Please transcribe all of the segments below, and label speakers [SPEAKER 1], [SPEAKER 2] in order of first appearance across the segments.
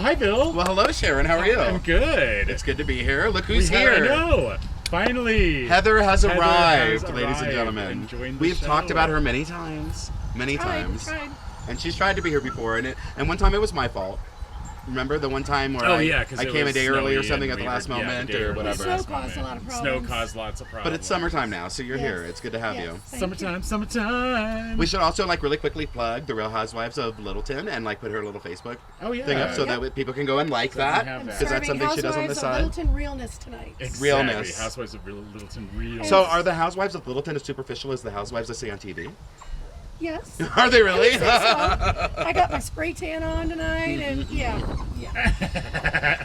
[SPEAKER 1] hi, Bill.
[SPEAKER 2] Well, hello, Sharon. How are you?
[SPEAKER 1] I'm good.
[SPEAKER 2] It's good to be here. Look who's here.
[SPEAKER 1] I know. Finally.
[SPEAKER 2] Heather has
[SPEAKER 1] Heather
[SPEAKER 2] arrived,
[SPEAKER 1] has
[SPEAKER 2] ladies and
[SPEAKER 1] arrived
[SPEAKER 2] gentlemen.
[SPEAKER 1] and joined the
[SPEAKER 2] We've
[SPEAKER 1] show.
[SPEAKER 2] talked about her many times.
[SPEAKER 3] Tried.
[SPEAKER 2] And she's tried to be here before, and one time it was my fault. Remember the one time where I came a day early or something at the last moment or whatever.
[SPEAKER 3] Snow caused a lot of problems.
[SPEAKER 1] Snow caused lots of problems.
[SPEAKER 2] But it's summertime now, so you're here. It's good to have you.
[SPEAKER 1] Summertime.
[SPEAKER 2] We should also really quickly plug the Real Housewives of Littleton and put her little Facebook thing up so that people can go and like that because that's something she does on the side.
[SPEAKER 3] Littleton realness tonight.
[SPEAKER 1] Exactly.
[SPEAKER 2] Realness.
[SPEAKER 1] Housewives of Littleton realness.
[SPEAKER 2] So are the Housewives of Littleton as superficial as the Housewives I see on TV?
[SPEAKER 3] Yes.
[SPEAKER 2] Are they really?
[SPEAKER 3] I got my spray tan on tonight, and yeah.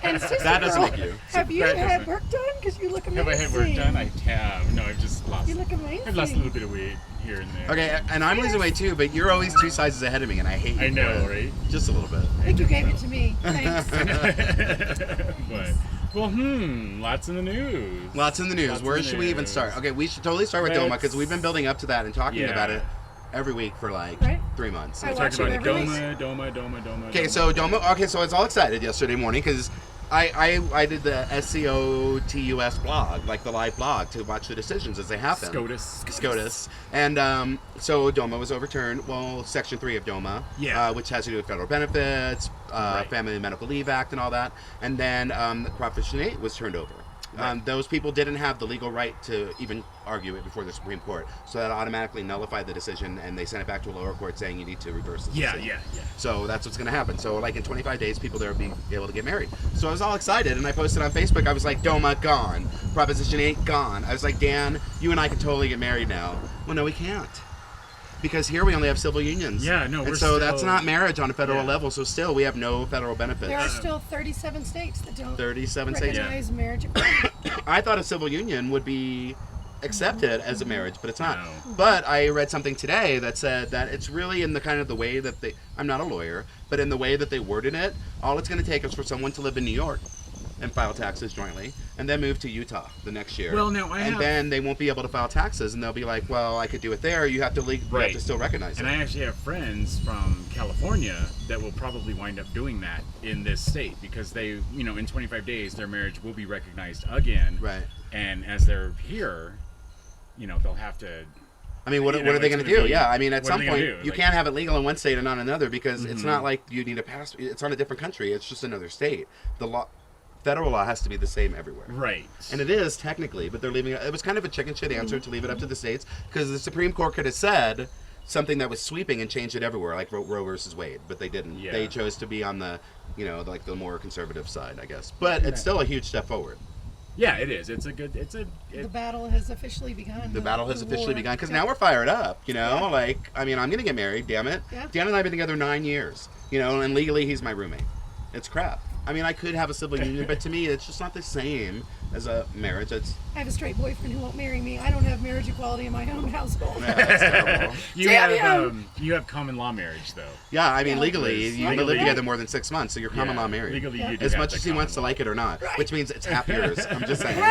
[SPEAKER 3] And sister
[SPEAKER 2] That doesn't
[SPEAKER 3] girl,
[SPEAKER 2] make you.
[SPEAKER 3] have you had work done? Because you look amazing.
[SPEAKER 1] Have I had work done? I have. No, I've just lost.
[SPEAKER 3] You look amazing.
[SPEAKER 1] I've lost a little bit of weight here and there.
[SPEAKER 2] Okay, and I'm losing weight too, but you're always 2 sizes ahead of me, and I hate you.
[SPEAKER 1] I know, right?
[SPEAKER 2] Just a little bit.
[SPEAKER 3] I think you gave it to me. Thanks.
[SPEAKER 1] But, lots in the news.
[SPEAKER 2] Lots in the news. Where should we even start? Okay, we should totally start with DOMA because we've been building up to that and talking about it every week for 3 months.
[SPEAKER 3] I
[SPEAKER 1] Talked
[SPEAKER 3] watch
[SPEAKER 1] about
[SPEAKER 3] it every
[SPEAKER 1] DOMA.
[SPEAKER 2] Okay, so DOMA. Okay, so I was all excited yesterday morning because I did the SCOTUS blog, the live blog, to watch the decisions as they happen. SCOTUS. And so DOMA was overturned. Well, Section 3 of DOMA, which has to do with federal benefits, Family and Medical Leave Act, and all that. And then Proposition 8 was turned over. Those people didn't have the legal right to even argue it before the Supreme Court, so that automatically nullified the decision, and they sent it back to a lower court saying you need to reverse the decision. Yeah. So that's what's going to happen. So in 25 days, people there will be able to get married. So I was all excited, and I posted on Facebook. I was like, DOMA gone, Proposition 8 gone. I was like, Dan, you and I can totally get married now. Well, no, we can't. Because here we only have civil unions. That's not marriage on a federal level. So still, we have no federal benefits.
[SPEAKER 3] There are still 37 states that don't
[SPEAKER 2] 37
[SPEAKER 3] recognize marriage equality.
[SPEAKER 2] I thought a civil union would be accepted as a marriage, but it's not. But I read something today that said that it's really in the kind of the way that I'm not a lawyer, but in the way that they worded it, all it's going to take is for someone to live in New York and file taxes jointly, and then move to Utah the next year.
[SPEAKER 1] Well, now
[SPEAKER 2] then they won't be able to file taxes, and they'll be like, "Well, I could do it there. You have to you have to still recognize it."
[SPEAKER 1] And I actually have friends from California that will probably wind up doing that in this state because they, in 25 days, their marriage will be recognized again.
[SPEAKER 2] Right.
[SPEAKER 1] And as they're here, they'll have to.
[SPEAKER 2] I mean, what are they going to do? Yeah, I mean, at some point, you can't have it legal in one state and not another because it's not like you need a pass. It's not a different country. It's just another state. Federal law has to be the same everywhere. Right. And it is technically, but they're leaving it. It was kind of a chicken shit answer to leave it up to the states because the Supreme Court could have said something that was sweeping and changed it everywhere, like Roe versus Wade, but they didn't. Yeah. They chose to be on the, the more conservative side, I guess. But it's still a huge step forward.
[SPEAKER 1] Yeah, it is. The
[SPEAKER 3] battle has officially begun.
[SPEAKER 2] The battle has officially begun because now we're fired up. I'm going to get married. Damn it. Yeah. Dan and I have been together 9 years. And legally he's my roommate. It's crap. I mean, I could have a civil union, but to me, it's just not the same as a marriage. I have
[SPEAKER 3] a straight boyfriend who won't marry me. I don't have marriage equality in my own household.
[SPEAKER 2] Yeah, that's terrible.
[SPEAKER 1] You have common law marriage, though.
[SPEAKER 2] Yeah, I mean, legally, you can live together more than 6 months, so you're common law married.
[SPEAKER 1] Legally, you do
[SPEAKER 2] as much as he wants to like it or not, which means it's half yours. I'm just saying.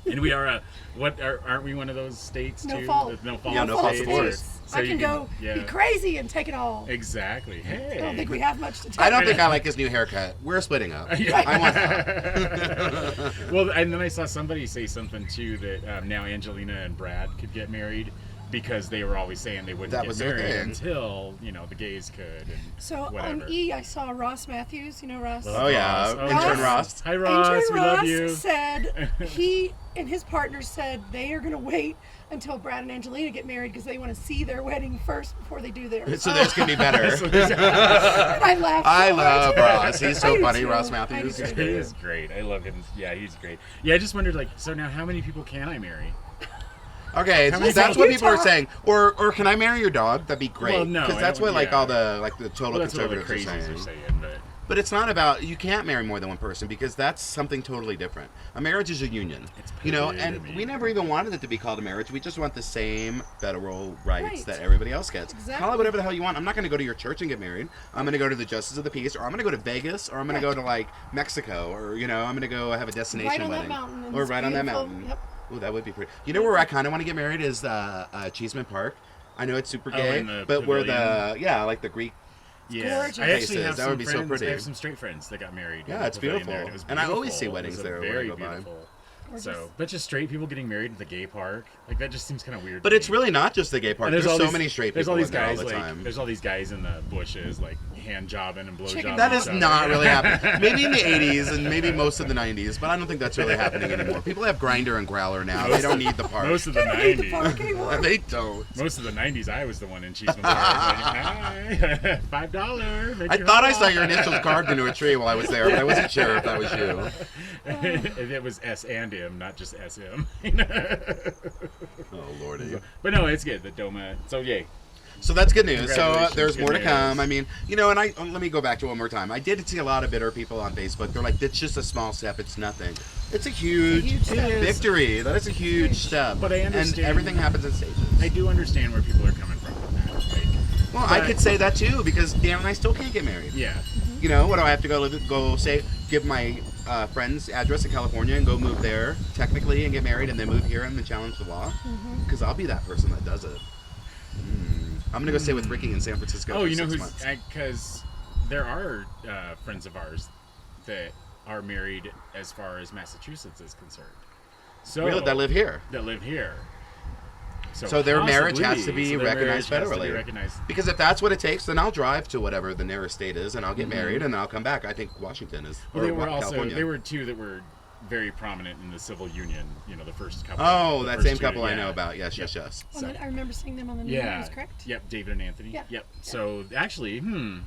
[SPEAKER 1] And we are aren't we one of those states too?
[SPEAKER 3] No fault.
[SPEAKER 1] No fault.
[SPEAKER 2] Yeah, no fault, of course.
[SPEAKER 3] So I can go be crazy and take it all.
[SPEAKER 1] Exactly. Hey.
[SPEAKER 3] I don't think we have much to take.
[SPEAKER 2] I don't think I like his new haircut. We're splitting up. I want that.
[SPEAKER 1] Well, and then I saw somebody say something too that now Angelina and Brad could get married because they were always saying they wouldn't get married until the gays could. And
[SPEAKER 3] so
[SPEAKER 1] whatever.
[SPEAKER 3] On E, I saw Ross Matthews. You know Ross?
[SPEAKER 2] Oh yeah, intern Ross.
[SPEAKER 1] Hi Ross, we love you.
[SPEAKER 3] Said he and his partner said they are going to wait until Brad and Angelina get married because they want to see their wedding first before they do theirs.
[SPEAKER 2] So theirs can be better.
[SPEAKER 3] I laughed.
[SPEAKER 2] I love Ross. He's so funny, Ross Matthews.
[SPEAKER 1] He is great. I love him. Yeah, he's great. Yeah, I just wondered, so now how many people can I marry?
[SPEAKER 2] Okay, that's what people are saying. Or can I marry your dog? That'd be great.
[SPEAKER 1] Well, no,
[SPEAKER 2] because that's what all the total conservatives
[SPEAKER 1] are saying.
[SPEAKER 2] But it's not about, you can't marry more than one person because that's something totally different. A marriage is a union. And we never even wanted it to be called a marriage. We just want the same federal rights that everybody else gets.
[SPEAKER 3] Exactly.
[SPEAKER 2] Call it whatever the hell you want. I'm not going to go to your church and get married. I'm going to go to the Justice of the Peace, or I'm going to go to Vegas, or I'm going to go to Mexico, or I'm going to go have a destination wedding. Or right on that mountain. Yep. Ooh, that would be pretty. You know where I kind of want to get married is Cheeseman Park. I know it's super gay, but where the Greek
[SPEAKER 1] Yeah,
[SPEAKER 3] gorgeous.
[SPEAKER 1] I actually have
[SPEAKER 2] That
[SPEAKER 1] some
[SPEAKER 2] would be so
[SPEAKER 1] friends.
[SPEAKER 2] pretty.
[SPEAKER 1] I have some straight friends that got married.
[SPEAKER 2] Yeah,
[SPEAKER 1] in
[SPEAKER 2] it's
[SPEAKER 1] the pavilion
[SPEAKER 2] beautiful.
[SPEAKER 1] there, it was
[SPEAKER 2] And I always
[SPEAKER 1] beautiful.
[SPEAKER 2] see
[SPEAKER 1] It
[SPEAKER 2] weddings
[SPEAKER 1] was
[SPEAKER 2] there when I
[SPEAKER 1] very
[SPEAKER 2] go by.
[SPEAKER 1] beautiful.
[SPEAKER 3] Gorgeous.
[SPEAKER 1] So, but just straight people getting married at the gay park, like that just seems kind of weird.
[SPEAKER 2] But
[SPEAKER 1] to
[SPEAKER 2] it's
[SPEAKER 1] me.
[SPEAKER 2] really not just the gay park.
[SPEAKER 1] And
[SPEAKER 2] There's
[SPEAKER 1] all
[SPEAKER 2] so
[SPEAKER 1] these-
[SPEAKER 2] many straight
[SPEAKER 1] There's
[SPEAKER 2] people
[SPEAKER 1] all these
[SPEAKER 2] in there all
[SPEAKER 1] guys
[SPEAKER 2] the
[SPEAKER 1] like
[SPEAKER 2] time.
[SPEAKER 1] there's all these guys in the bushes like hand jobbing and blow
[SPEAKER 3] Chicken
[SPEAKER 1] jobbing.
[SPEAKER 2] That
[SPEAKER 1] each
[SPEAKER 2] is
[SPEAKER 1] other.
[SPEAKER 2] not really happening. Maybe in the 80s and maybe most of the 90s, but I don't think that's really happening anymore. People have Grinder and Growler now. They don't need the park.
[SPEAKER 1] Most of the
[SPEAKER 3] They don't need the
[SPEAKER 1] 90s.
[SPEAKER 3] park anymore.
[SPEAKER 2] They don't.
[SPEAKER 1] Most of the 90s, I was the one in Cheeseman Park. Hi, $5. make
[SPEAKER 2] I
[SPEAKER 1] your
[SPEAKER 2] thought I
[SPEAKER 1] home.
[SPEAKER 2] saw your initials carved into a tree while I was there, but I wasn't sure if that was you.
[SPEAKER 1] It was S and M, not just SM.
[SPEAKER 2] Oh, Lordy.
[SPEAKER 1] But no, it's good. The DOMA. So yay.
[SPEAKER 2] So that's good news. So
[SPEAKER 1] Congratulations,
[SPEAKER 2] there's
[SPEAKER 1] good
[SPEAKER 2] more to
[SPEAKER 1] news.
[SPEAKER 2] come. I mean, you know, and let me go back to it one more time. I did see a lot of bitter people on Facebook. They're like, "It's just a small step. It's nothing." It's a huge
[SPEAKER 3] step.
[SPEAKER 2] victory. That is a huge step.
[SPEAKER 1] But I understand-
[SPEAKER 2] And everything happens in stages.
[SPEAKER 1] I do understand where people are coming from with that. Like,
[SPEAKER 2] Well, I
[SPEAKER 1] but-
[SPEAKER 2] could say that too because Dan and I still can't get married.
[SPEAKER 1] Yeah.
[SPEAKER 2] You know, what do I have to go say? Give my friend's address in California and go move there technically and get married and then move here and then challenge the law? Because I'll be that person that does it. I'm gonna go stay with Ricky in San Francisco.
[SPEAKER 1] Oh,
[SPEAKER 2] for
[SPEAKER 1] you know
[SPEAKER 2] 6
[SPEAKER 1] who's
[SPEAKER 2] months.
[SPEAKER 1] because there are friends of ours that are married as far as Massachusetts is concerned. So
[SPEAKER 2] Really, that live here.
[SPEAKER 1] That live here.
[SPEAKER 2] So their marriage has to be
[SPEAKER 1] so their
[SPEAKER 2] recognized
[SPEAKER 1] marriage has to be
[SPEAKER 2] federally.
[SPEAKER 1] recognized.
[SPEAKER 2] Because if that's what it takes, then I'll drive to whatever the nearest state is, and I'll get
[SPEAKER 1] Mm-hmm.
[SPEAKER 2] married, and I'll come back. I think Washington is.
[SPEAKER 1] Well,
[SPEAKER 2] or
[SPEAKER 1] they were
[SPEAKER 2] California.
[SPEAKER 1] there were two that were very prominent in the civil union. You know, the first couple.
[SPEAKER 2] Oh,
[SPEAKER 1] the
[SPEAKER 2] that
[SPEAKER 1] first
[SPEAKER 2] same
[SPEAKER 1] two,
[SPEAKER 2] couple I
[SPEAKER 1] yeah.
[SPEAKER 2] know about. Yes,
[SPEAKER 1] Yep.
[SPEAKER 2] yes.
[SPEAKER 3] Well, I remember seeing them on the news,
[SPEAKER 1] Yeah.
[SPEAKER 3] correct?
[SPEAKER 1] Yep. David and Anthony.
[SPEAKER 3] Yeah.
[SPEAKER 1] Yep. So actually,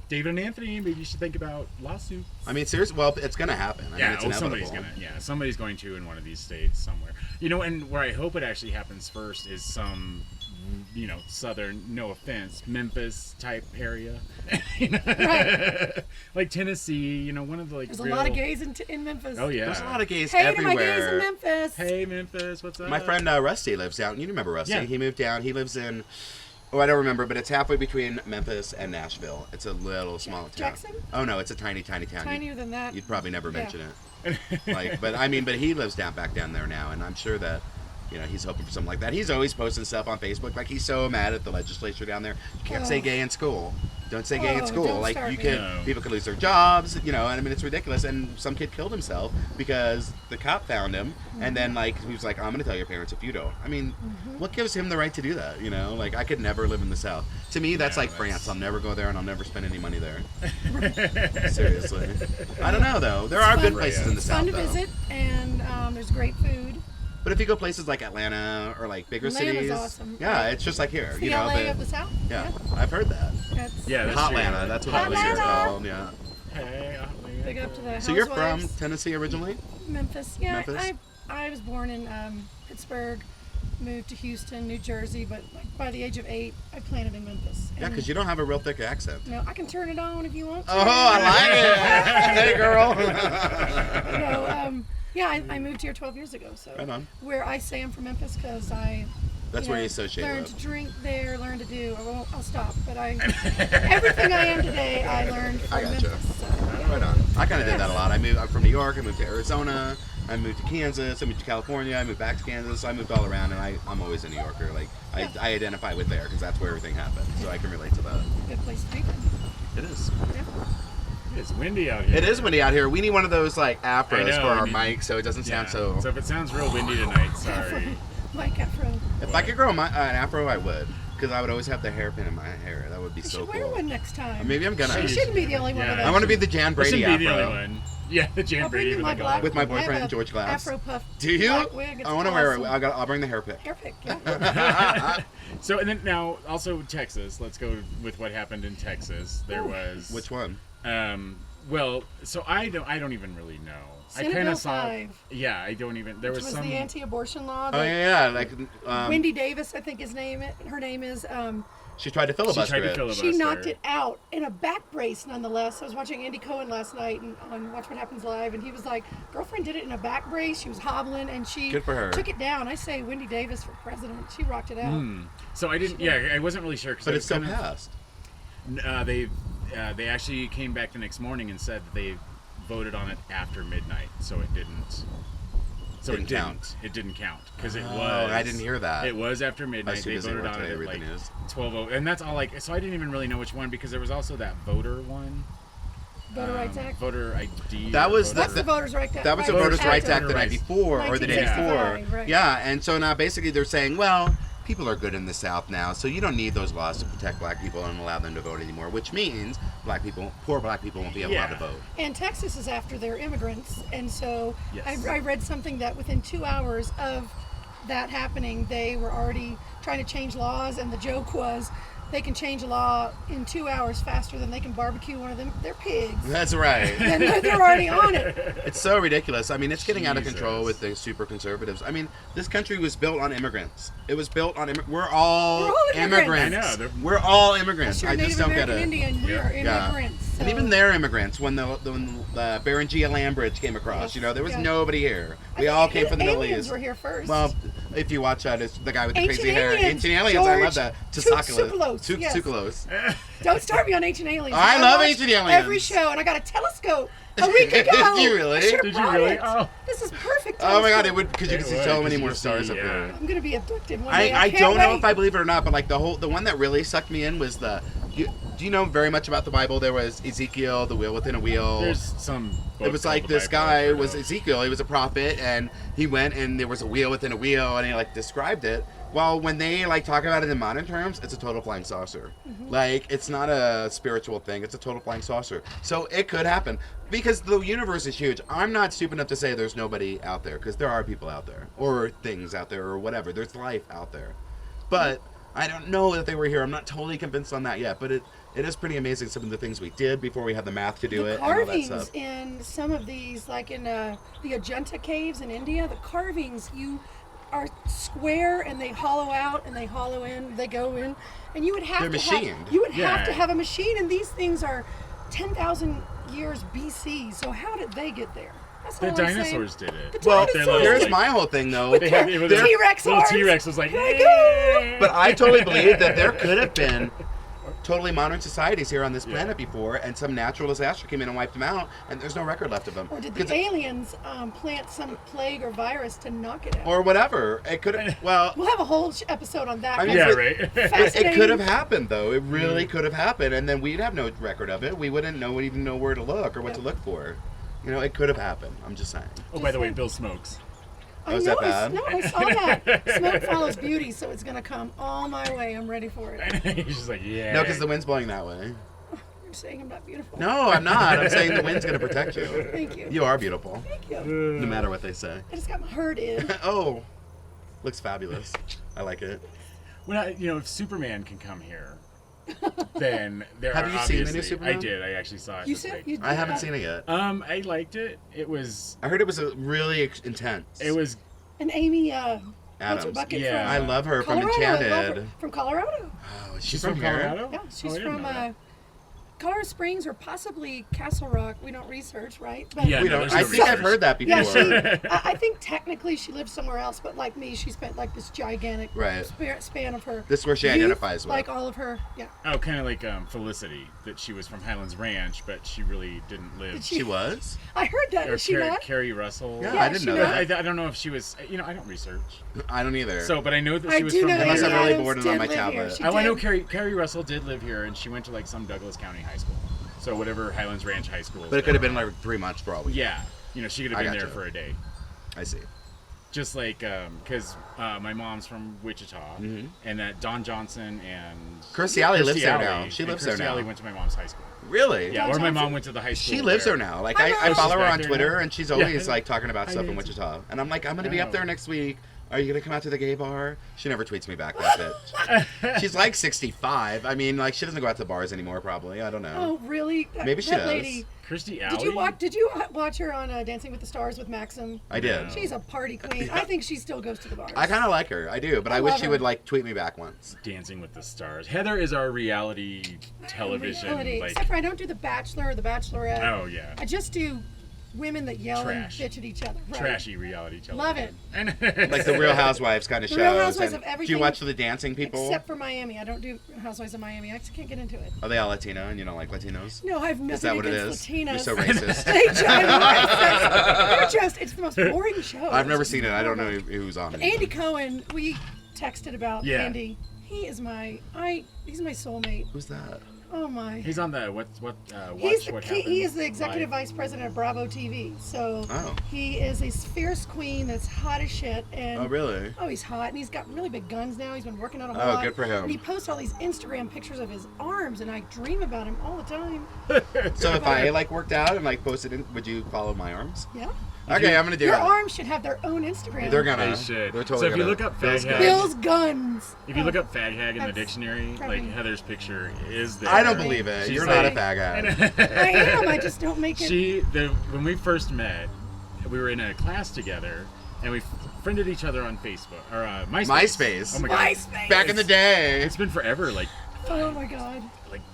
[SPEAKER 1] David and Anthony, maybe you should think about lawsuits.
[SPEAKER 2] I mean, seriously, well, it's going to happen. I mean,
[SPEAKER 1] Yeah,
[SPEAKER 2] it's
[SPEAKER 1] somebody's
[SPEAKER 2] inevitable.
[SPEAKER 1] somebody's going to in one of these states somewhere. You know, and where I hope it actually happens first is some, you know, southern, no offense, Memphis type area, You know?
[SPEAKER 3] Right.
[SPEAKER 1] Like Tennessee. You know, one of the like.
[SPEAKER 3] There's
[SPEAKER 1] real...
[SPEAKER 3] a lot of gays in Memphis.
[SPEAKER 1] Oh yeah.
[SPEAKER 2] There's a lot of gays
[SPEAKER 3] Hey to
[SPEAKER 2] everywhere.
[SPEAKER 3] my gays in Memphis.
[SPEAKER 1] Hey Memphis, what's up?
[SPEAKER 2] My friend Rusty lives down. You remember Rusty?
[SPEAKER 1] Yeah.
[SPEAKER 2] He moved down. He lives in. Oh, I don't remember, but it's halfway between Memphis and Nashville. It's a little small town.
[SPEAKER 3] Jackson?
[SPEAKER 2] Oh no, it's a tiny, tiny town.
[SPEAKER 3] Tinier than that.
[SPEAKER 2] You'd probably never
[SPEAKER 3] Yeah.
[SPEAKER 2] mention it. Like, but I mean, but he lives back down there now, and I'm sure that, you know, he's hoping for something like that. He's always posting stuff on Facebook. Like, he's so mad at the legislature down there. You can't say gay in school. Don't say gay in
[SPEAKER 3] Oh,
[SPEAKER 2] school.
[SPEAKER 3] don't
[SPEAKER 2] Like,
[SPEAKER 3] start
[SPEAKER 2] you
[SPEAKER 3] me.
[SPEAKER 2] can,
[SPEAKER 1] No.
[SPEAKER 2] people could lose their jobs, you know, and I mean, it's ridiculous. And some kid killed himself because the cop found him, and then, like, he was like, I'm going to tell your parents if you don't. I mean, what gives him the right to do that, you know? Like, I could never live in the South. To me, that's
[SPEAKER 1] No,
[SPEAKER 2] like
[SPEAKER 1] that's-
[SPEAKER 2] France. I'll never go there, and I'll never spend any money there. Seriously. I don't know, though. There are
[SPEAKER 3] It's
[SPEAKER 2] good
[SPEAKER 3] fun.
[SPEAKER 2] places in the
[SPEAKER 3] It's
[SPEAKER 2] South,
[SPEAKER 3] fun to
[SPEAKER 2] though.
[SPEAKER 3] visit, and there's great food.
[SPEAKER 2] But if you go places like Atlanta or like bigger
[SPEAKER 3] Atlanta's
[SPEAKER 2] cities,
[SPEAKER 3] awesome.
[SPEAKER 2] yeah,
[SPEAKER 3] Right.
[SPEAKER 2] it's just like here,
[SPEAKER 3] It's
[SPEAKER 2] you
[SPEAKER 3] the
[SPEAKER 2] know.
[SPEAKER 3] LA
[SPEAKER 2] but-
[SPEAKER 3] of the South.
[SPEAKER 2] yeah, I've heard that.
[SPEAKER 3] That's
[SPEAKER 1] Yeah, that's
[SPEAKER 2] Hot
[SPEAKER 1] true.
[SPEAKER 2] Atlanta, that's what I was
[SPEAKER 3] Atlanta.
[SPEAKER 2] called. Yeah.
[SPEAKER 1] Hey,
[SPEAKER 3] big up to the
[SPEAKER 2] So you're from
[SPEAKER 3] housewives.
[SPEAKER 2] Tennessee originally?
[SPEAKER 3] Memphis. Yeah,
[SPEAKER 2] Memphis?
[SPEAKER 3] I was born in Pittsburgh, moved to Houston, New Jersey, but like by the age of 8, I planted in Memphis.
[SPEAKER 2] Yeah,
[SPEAKER 3] And,
[SPEAKER 2] because you don't have a real thick accent.
[SPEAKER 3] No, I can turn it on if you want to.
[SPEAKER 2] Oh, I like it. Hey, girl.
[SPEAKER 3] No, yeah, I moved here 12 years ago. So
[SPEAKER 2] Right on.
[SPEAKER 3] where I say I'm from Memphis because I.
[SPEAKER 2] That's where you associate
[SPEAKER 3] learned
[SPEAKER 2] with.
[SPEAKER 3] to drink there, learned to do. I'll stop, but everything I am today, I learned from
[SPEAKER 2] I gotcha.
[SPEAKER 3] Memphis. So,
[SPEAKER 2] Right on. I kind of did that a lot. I'm from New York. I moved to Arizona. I moved to Kansas. I moved to California. I moved back to Kansas. I moved all around, and I'm always a New Yorker. Like I identify with there because that's where everything happened. So I can relate to that.
[SPEAKER 3] good place to be.
[SPEAKER 2] It is.
[SPEAKER 3] Yeah.
[SPEAKER 1] It's windy out here.
[SPEAKER 2] It is windy out here. We need one of those like afros
[SPEAKER 1] I know,
[SPEAKER 2] for our
[SPEAKER 1] we need-
[SPEAKER 2] mic so it doesn't sound so.
[SPEAKER 1] So if it sounds real windy tonight, sorry.
[SPEAKER 3] Mike Afro.
[SPEAKER 2] If I could grow an afro, I would, because I would always have the hairpin in my hair. That would be
[SPEAKER 3] You
[SPEAKER 2] so
[SPEAKER 3] should
[SPEAKER 2] cool.
[SPEAKER 3] wear one next time.
[SPEAKER 2] Maybe I'm gonna.
[SPEAKER 3] You shouldn't be the only one
[SPEAKER 1] Yeah.
[SPEAKER 3] of those.
[SPEAKER 2] I want to be the Jan
[SPEAKER 1] I
[SPEAKER 2] Brady
[SPEAKER 1] shouldn't be the
[SPEAKER 2] afro.
[SPEAKER 1] only one. Yeah, the Jan
[SPEAKER 3] I'll bring
[SPEAKER 1] Brady
[SPEAKER 3] you
[SPEAKER 1] with
[SPEAKER 3] my
[SPEAKER 1] the
[SPEAKER 3] black
[SPEAKER 2] With my
[SPEAKER 3] I have
[SPEAKER 2] boyfriend,
[SPEAKER 3] a
[SPEAKER 2] George Glass.
[SPEAKER 3] Afro puff.
[SPEAKER 2] Do you?
[SPEAKER 3] Black wig. It's
[SPEAKER 2] I want to wear it.
[SPEAKER 3] awesome.
[SPEAKER 2] I'll bring the hairpin.
[SPEAKER 3] Hairpick, yeah.
[SPEAKER 1] So and then now also Texas. Let's go with what happened in Texas. There was
[SPEAKER 2] Which one?
[SPEAKER 1] Well, so I don't even really know.
[SPEAKER 3] Senate
[SPEAKER 1] I kind
[SPEAKER 3] Bill
[SPEAKER 1] of saw.
[SPEAKER 3] 5.
[SPEAKER 1] Yeah, I don't even. There
[SPEAKER 3] Which
[SPEAKER 1] was
[SPEAKER 3] was
[SPEAKER 1] some.
[SPEAKER 3] the anti-abortion law.
[SPEAKER 2] Oh
[SPEAKER 3] that
[SPEAKER 2] yeah, like
[SPEAKER 3] Wendy Davis, I think her name is.
[SPEAKER 2] she tried to
[SPEAKER 1] She
[SPEAKER 2] filibuster
[SPEAKER 1] tried to
[SPEAKER 2] it.
[SPEAKER 1] filibuster.
[SPEAKER 3] She knocked it out in a back brace, nonetheless. I was watching Andy Cohen last night on Watch What Happens Live, and he was like, girlfriend did it in a back brace. She was hobbling, and she
[SPEAKER 2] Good for her.
[SPEAKER 3] took it down. I say Wendy Davis for president. She rocked it out.
[SPEAKER 1] So I didn't. Yeah, I wasn't really sure. Cause
[SPEAKER 2] But
[SPEAKER 1] it
[SPEAKER 2] it's
[SPEAKER 1] was
[SPEAKER 2] still
[SPEAKER 1] kind of-
[SPEAKER 2] passed.
[SPEAKER 1] They actually came back the next morning and said that they voted on it after midnight, so it didn't. So
[SPEAKER 2] Didn't count.
[SPEAKER 1] It didn't count because it
[SPEAKER 2] Oh,
[SPEAKER 1] was.
[SPEAKER 2] I didn't hear that.
[SPEAKER 1] It was after midnight. They voted on it at like 12:00, and that's all. Like, so I didn't even really know which one because there was also that voter one.
[SPEAKER 3] Voter Rights Act.
[SPEAKER 1] Voter ID.
[SPEAKER 2] That was
[SPEAKER 3] That's the Voters' Rights Act.
[SPEAKER 2] That was the Voters' Rights Act the night before or the day before.
[SPEAKER 3] Right.
[SPEAKER 2] Yeah, and so now basically they're saying, well, people are good in the South now, so you don't need those laws to protect black people and allow them to vote anymore, which means poor black people won't be allowed to vote.
[SPEAKER 3] And Texas is after their immigrants, and so
[SPEAKER 1] Yes.
[SPEAKER 3] I read something that within 2 hours of that happening, they were already trying to change laws, and the joke was they can change a law in 2 hours faster than they can barbecue one of them. They're pigs.
[SPEAKER 2] That's right.
[SPEAKER 3] And they're already on it.
[SPEAKER 2] It's so ridiculous. I mean, it's getting out of control
[SPEAKER 1] Jesus.
[SPEAKER 2] with the super conservatives. I mean, this country was built on immigrants. It was built on We're all immigrants.
[SPEAKER 1] I know.
[SPEAKER 2] We're all immigrants.
[SPEAKER 3] Unless you're
[SPEAKER 2] I just
[SPEAKER 3] Native
[SPEAKER 2] don't get
[SPEAKER 3] American
[SPEAKER 2] it.
[SPEAKER 3] Indian, we are immigrants. So.
[SPEAKER 2] And even they're immigrants. When the Beringia Land Bridge came across, there was nobody here. We all came from the Middle
[SPEAKER 3] aliens
[SPEAKER 2] East.
[SPEAKER 3] were here first.
[SPEAKER 2] Well, if you watch that, it's the guy with the
[SPEAKER 3] Ancient
[SPEAKER 2] crazy hair.
[SPEAKER 3] Aliens.
[SPEAKER 2] Ancient Aliens. I love
[SPEAKER 3] George
[SPEAKER 2] that.
[SPEAKER 3] Tsoukalos, yes.
[SPEAKER 2] Tsoukalos.
[SPEAKER 3] Don't start me on Ancient Aliens.
[SPEAKER 2] I love
[SPEAKER 3] watched
[SPEAKER 2] Ancient Aliens.
[SPEAKER 3] Every show, and I got a telescope a week ago.
[SPEAKER 2] Did you really?
[SPEAKER 3] I should have
[SPEAKER 1] Did you
[SPEAKER 3] brought
[SPEAKER 1] really?
[SPEAKER 3] it.
[SPEAKER 1] Oh.
[SPEAKER 3] This is perfect.
[SPEAKER 2] Oh my God!
[SPEAKER 3] telescope.
[SPEAKER 2] It would because you
[SPEAKER 1] It
[SPEAKER 2] could see
[SPEAKER 1] would,
[SPEAKER 2] so
[SPEAKER 1] 'cause
[SPEAKER 2] many
[SPEAKER 1] you
[SPEAKER 2] more
[SPEAKER 1] could
[SPEAKER 2] stars
[SPEAKER 1] see,
[SPEAKER 2] up here.
[SPEAKER 3] I'm gonna be abducted one day.
[SPEAKER 2] I
[SPEAKER 3] can't
[SPEAKER 2] don't know
[SPEAKER 3] wait.
[SPEAKER 2] if I believe it or not, but like the one that really sucked me in was do you know very much about the Bible? There was Ezekiel, the wheel within a wheel.
[SPEAKER 1] There's some.
[SPEAKER 2] It was like this guy was Ezekiel. He was a prophet, and he went and there was a wheel within a wheel, and he like described it. Well, when they like talk about it in modern terms, it's a total flying saucer.
[SPEAKER 3] Mm-hmm.
[SPEAKER 2] Like it's not a spiritual thing; it's a total flying saucer. So it could happen because the universe is huge. I'm not stupid enough to say there's nobody out there because there are people out there, or things out there, or whatever. There's life out there, but I don't know that they were here. I'm not totally convinced on that yet, but it is pretty amazing some of the things we did before we had the math to do
[SPEAKER 3] The
[SPEAKER 2] it and all that
[SPEAKER 3] carvings
[SPEAKER 2] stuff.
[SPEAKER 3] in some of these, like in the Ajanta caves in India, the carvings are square and they hollow out and they hollow in, they go in, and you would have
[SPEAKER 2] They're
[SPEAKER 3] to
[SPEAKER 2] machined.
[SPEAKER 3] have, you would have to
[SPEAKER 1] Yeah.
[SPEAKER 3] have a machine, and these things are 10,000 years BC. So how did they get there? That's
[SPEAKER 1] The
[SPEAKER 3] all I'm saying.
[SPEAKER 1] dinosaurs did it.
[SPEAKER 3] The
[SPEAKER 2] Well,
[SPEAKER 3] dinosaurs.
[SPEAKER 2] here's
[SPEAKER 1] like-
[SPEAKER 2] my whole thing though.
[SPEAKER 1] They had, it was
[SPEAKER 3] The
[SPEAKER 1] a
[SPEAKER 3] T-Rex
[SPEAKER 1] little
[SPEAKER 3] arms.
[SPEAKER 1] T-Rex was like,
[SPEAKER 3] Here I go.
[SPEAKER 2] But I totally believe that there could have been totally modern societies here on this planet before, and some natural disaster came in and wiped them out, and there's no record left of them.
[SPEAKER 3] Or did the aliens plant some plague or virus to knock it out?
[SPEAKER 2] Or whatever. It could have. Well,
[SPEAKER 3] We'll have a whole episode on that.
[SPEAKER 2] I mean,
[SPEAKER 1] yeah,
[SPEAKER 2] it-
[SPEAKER 1] right.
[SPEAKER 2] it could have happened though. It really could have happened, and then we'd have no record of it. We wouldn't even know where to look or what to look for. It could have happened. I'm just saying.
[SPEAKER 1] Oh, by the way, Bill smokes.
[SPEAKER 3] I
[SPEAKER 2] Was
[SPEAKER 3] know,
[SPEAKER 2] that bad?
[SPEAKER 3] No, I saw that. Smoke follows beauty, so it's gonna come all my way. I'm ready for it.
[SPEAKER 1] He's just like, yeah.
[SPEAKER 2] No, because the wind's blowing that way.
[SPEAKER 3] You're saying I'm not beautiful.
[SPEAKER 2] No, I'm not. I'm saying the wind's gonna protect you.
[SPEAKER 3] Thank you.
[SPEAKER 2] You are beautiful,
[SPEAKER 3] Thank you.
[SPEAKER 2] no matter what they say.
[SPEAKER 3] I just got my herd in.
[SPEAKER 2] Oh, looks fabulous. I like it.
[SPEAKER 1] Well, if Superman can come here, then there
[SPEAKER 2] Have
[SPEAKER 1] are
[SPEAKER 2] you seen the new
[SPEAKER 1] obviously.
[SPEAKER 2] Superman?
[SPEAKER 1] I did. I actually saw it.
[SPEAKER 3] You
[SPEAKER 1] this
[SPEAKER 3] said
[SPEAKER 1] week.
[SPEAKER 3] you.
[SPEAKER 2] I haven't seen it yet.
[SPEAKER 1] I liked it. It was.
[SPEAKER 2] I heard it was really intense.
[SPEAKER 1] It was.
[SPEAKER 3] And Amy, what's her
[SPEAKER 2] Adams.
[SPEAKER 3] bucket
[SPEAKER 1] Yeah.
[SPEAKER 3] from?
[SPEAKER 2] I love her from
[SPEAKER 3] Colorado. I love
[SPEAKER 2] Enchanted.
[SPEAKER 3] her. From Colorado.
[SPEAKER 2] Oh, is
[SPEAKER 1] She's
[SPEAKER 2] she
[SPEAKER 1] from
[SPEAKER 2] here?
[SPEAKER 1] Colorado.
[SPEAKER 3] Yeah,
[SPEAKER 1] Oh,
[SPEAKER 3] she's
[SPEAKER 1] I didn't
[SPEAKER 3] from
[SPEAKER 1] know that.
[SPEAKER 3] Colorado Springs or possibly Castle Rock. We don't research, right? But
[SPEAKER 1] Yeah,
[SPEAKER 2] We
[SPEAKER 1] no,
[SPEAKER 2] don't.
[SPEAKER 1] there's
[SPEAKER 2] I
[SPEAKER 1] no
[SPEAKER 2] think I've
[SPEAKER 1] research.
[SPEAKER 2] heard that before.
[SPEAKER 3] Yeah, I think technically she lives somewhere else, but like me, she spent like this gigantic
[SPEAKER 2] Right.
[SPEAKER 3] span of her.
[SPEAKER 2] This is where she
[SPEAKER 3] youth,
[SPEAKER 2] identifies with.
[SPEAKER 3] Like all of her, yeah.
[SPEAKER 1] Oh, kind of like Felicity, that she was from Highlands Ranch, but she really didn't live.
[SPEAKER 3] Did
[SPEAKER 2] She was?
[SPEAKER 3] I heard that.
[SPEAKER 1] Or
[SPEAKER 3] Is she not?
[SPEAKER 1] Carrie Russell.
[SPEAKER 2] Yeah,
[SPEAKER 3] Yeah,
[SPEAKER 2] I didn't
[SPEAKER 3] she
[SPEAKER 2] know
[SPEAKER 3] not.
[SPEAKER 2] that.
[SPEAKER 1] I don't know if she was. I don't research.
[SPEAKER 2] I don't either.
[SPEAKER 1] So, but I know that
[SPEAKER 3] I
[SPEAKER 1] she was
[SPEAKER 3] do
[SPEAKER 1] from
[SPEAKER 3] know that
[SPEAKER 2] Unless
[SPEAKER 3] Amy
[SPEAKER 2] I'm really
[SPEAKER 3] Adams
[SPEAKER 2] bored and
[SPEAKER 3] did
[SPEAKER 2] on my
[SPEAKER 3] live here.
[SPEAKER 2] tablet.
[SPEAKER 3] She
[SPEAKER 1] I know
[SPEAKER 3] did.
[SPEAKER 1] Carrie Russell did live here, and she went to like some Douglas County high school. So whatever Highlands Ranch High School.
[SPEAKER 2] But it could have been like 3 months for all we know.
[SPEAKER 1] Yeah, she could have
[SPEAKER 2] I
[SPEAKER 1] been
[SPEAKER 2] gotcha.
[SPEAKER 1] there for a day.
[SPEAKER 2] I see.
[SPEAKER 1] Just like, because my mom's from Wichita, and that Don Johnson and
[SPEAKER 2] Kirstie Alley lives there
[SPEAKER 1] Alley-
[SPEAKER 2] now. She
[SPEAKER 1] and
[SPEAKER 2] lives there
[SPEAKER 1] Kirstie
[SPEAKER 2] now.
[SPEAKER 1] Alley went to my mom's high school.
[SPEAKER 2] Really?
[SPEAKER 1] Yeah,
[SPEAKER 3] Don
[SPEAKER 1] or my
[SPEAKER 3] Johnson?
[SPEAKER 1] mom went to the high school.
[SPEAKER 2] She lives there now. Like I follow her
[SPEAKER 1] She's
[SPEAKER 2] on
[SPEAKER 1] back there
[SPEAKER 2] Twitter,
[SPEAKER 1] now.
[SPEAKER 2] and she's always
[SPEAKER 1] Yeah.
[SPEAKER 2] like talking about
[SPEAKER 1] Hi,
[SPEAKER 2] stuff in
[SPEAKER 1] Nancy.
[SPEAKER 2] Wichita. And I'm like, I'm gonna be up
[SPEAKER 1] Oh.
[SPEAKER 2] there next week. Are you gonna come out to the gay bar? She never tweets me back, that bitch. She's like 65. I mean, like she doesn't go out to bars anymore, probably. I don't know.
[SPEAKER 3] Oh, really?
[SPEAKER 2] Maybe she
[SPEAKER 3] that
[SPEAKER 2] does.
[SPEAKER 3] lady.
[SPEAKER 1] Kirstie Alley.
[SPEAKER 3] Did you watch her on Dancing with the Stars with Maxim?
[SPEAKER 2] I did.
[SPEAKER 1] No.
[SPEAKER 3] She's a party queen. I think she still goes to the bars.
[SPEAKER 2] I kind of like her. I do, but I wish
[SPEAKER 3] love
[SPEAKER 2] she
[SPEAKER 3] her.
[SPEAKER 2] would like tweet me back once.
[SPEAKER 1] Dancing with the Stars. Heather is our reality television.
[SPEAKER 3] Reality.
[SPEAKER 1] Like,
[SPEAKER 3] Except for I don't do The Bachelor or The Bachelorette.
[SPEAKER 1] oh yeah,
[SPEAKER 3] I just do women that yell
[SPEAKER 1] Trash.
[SPEAKER 3] and bitch at each other. Right.
[SPEAKER 1] trashy reality television.
[SPEAKER 3] Love it.
[SPEAKER 1] And
[SPEAKER 2] Like the Real Housewives kind of
[SPEAKER 3] The
[SPEAKER 2] shows.
[SPEAKER 3] Real Housewives
[SPEAKER 2] and
[SPEAKER 3] of everything.
[SPEAKER 2] Do you watch the dancing people?
[SPEAKER 3] Except for Miami. I don't do Housewives of Miami. I just can't get into it.
[SPEAKER 2] Are they all Latino and you don't like Latinos?
[SPEAKER 3] No, I have
[SPEAKER 2] Is that
[SPEAKER 3] nothing
[SPEAKER 2] what it
[SPEAKER 3] against
[SPEAKER 2] is?
[SPEAKER 3] Latinas.
[SPEAKER 2] You're so racist.
[SPEAKER 3] They drive me racist. They're it's the most boring show.
[SPEAKER 2] I've never seen it. I don't know who's on it.
[SPEAKER 3] Andy Cohen, we texted about
[SPEAKER 1] Yeah.
[SPEAKER 3] Andy. He is he's my soulmate.
[SPEAKER 2] Who's that?
[SPEAKER 3] Oh my.
[SPEAKER 1] He's on the what
[SPEAKER 3] He is the executive
[SPEAKER 1] live.
[SPEAKER 3] vice president of Bravo TV. So
[SPEAKER 2] Oh.
[SPEAKER 3] he is a fierce queen that's hot as shit. And
[SPEAKER 2] Oh, really?
[SPEAKER 3] Oh, he's hot, and he's got really big guns now. He's been working out a
[SPEAKER 2] Oh,
[SPEAKER 3] lot.
[SPEAKER 2] good for him.
[SPEAKER 3] And he posts all these Instagram pictures of his arms, and I dream about him all the time.
[SPEAKER 2] So if I like worked out and like posted in, would you follow my arms?
[SPEAKER 3] Yeah.
[SPEAKER 2] Okay, I'm gonna do
[SPEAKER 3] Your
[SPEAKER 2] it.
[SPEAKER 3] arms should have their own Instagram.
[SPEAKER 2] They're gonna.
[SPEAKER 1] They should.
[SPEAKER 2] They're totally
[SPEAKER 1] So if you
[SPEAKER 2] gonna.
[SPEAKER 1] look up
[SPEAKER 2] Bill's
[SPEAKER 1] fag
[SPEAKER 2] guns.
[SPEAKER 1] hag-
[SPEAKER 3] Bill's guns.
[SPEAKER 1] If you look up fag hag in the
[SPEAKER 3] That's
[SPEAKER 1] dictionary,
[SPEAKER 3] probably-
[SPEAKER 1] like Heather's picture is there.
[SPEAKER 2] I don't believe it.
[SPEAKER 1] She's
[SPEAKER 2] You're not a
[SPEAKER 1] like-
[SPEAKER 2] fag guy.
[SPEAKER 3] I am. I just don't make it.
[SPEAKER 1] When we first met, we were in a class together, and we friended each other on Facebook or MySpace. Oh my god!
[SPEAKER 3] MySpace.
[SPEAKER 2] Back in the day.
[SPEAKER 1] It's been forever, like
[SPEAKER 3] Oh my god.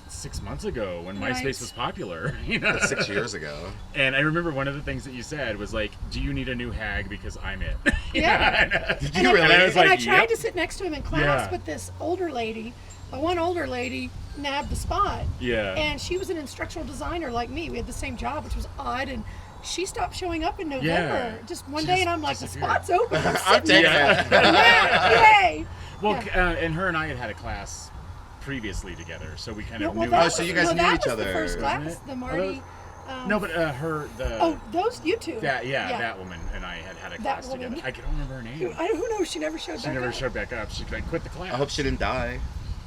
[SPEAKER 1] 6 months ago when
[SPEAKER 3] Right.
[SPEAKER 1] MySpace was popular. You know?
[SPEAKER 2] 6 years ago.
[SPEAKER 1] And I remember one of the things that you said was like, "Do you need a new hag because I'm it?"
[SPEAKER 3] Yeah.
[SPEAKER 2] Did
[SPEAKER 3] And
[SPEAKER 2] you
[SPEAKER 3] I-
[SPEAKER 2] really?
[SPEAKER 1] And I was
[SPEAKER 3] And I
[SPEAKER 1] like,
[SPEAKER 3] tried
[SPEAKER 1] yep.
[SPEAKER 3] to sit next to him in class,
[SPEAKER 1] Yeah.
[SPEAKER 3] but this older lady, one older lady, nabbed the spot.
[SPEAKER 1] Yeah.
[SPEAKER 3] And she was an instructional designer like me. We had the same job, which was odd. And she stopped showing up in November.
[SPEAKER 1] Yeah.
[SPEAKER 3] Just one
[SPEAKER 1] She
[SPEAKER 3] day,
[SPEAKER 1] just
[SPEAKER 3] and I'm like, the
[SPEAKER 1] disappeared.
[SPEAKER 3] spot's open. I'm
[SPEAKER 2] I'm
[SPEAKER 3] sitting
[SPEAKER 2] taking
[SPEAKER 3] there.
[SPEAKER 2] it.
[SPEAKER 3] Yeah, yay.
[SPEAKER 1] Well,
[SPEAKER 3] Yeah.
[SPEAKER 1] and her and I had a class previously together, so we kind
[SPEAKER 3] No,
[SPEAKER 1] of
[SPEAKER 3] well,
[SPEAKER 1] knew.
[SPEAKER 3] that
[SPEAKER 2] Oh, so
[SPEAKER 3] was-
[SPEAKER 2] you guys
[SPEAKER 3] no,
[SPEAKER 2] knew
[SPEAKER 3] that
[SPEAKER 2] each
[SPEAKER 3] was
[SPEAKER 2] other,
[SPEAKER 3] The first
[SPEAKER 1] wasn't
[SPEAKER 3] class,
[SPEAKER 1] it?
[SPEAKER 3] the Marty.
[SPEAKER 1] No, but
[SPEAKER 3] Oh, those you two.
[SPEAKER 1] that woman and I had a class
[SPEAKER 3] woman.
[SPEAKER 1] together. I don't remember her name.
[SPEAKER 3] Who knows? She never showed
[SPEAKER 1] She
[SPEAKER 3] back
[SPEAKER 1] never
[SPEAKER 3] up.
[SPEAKER 1] showed back up. She like quit the class.
[SPEAKER 2] I hope she didn't die.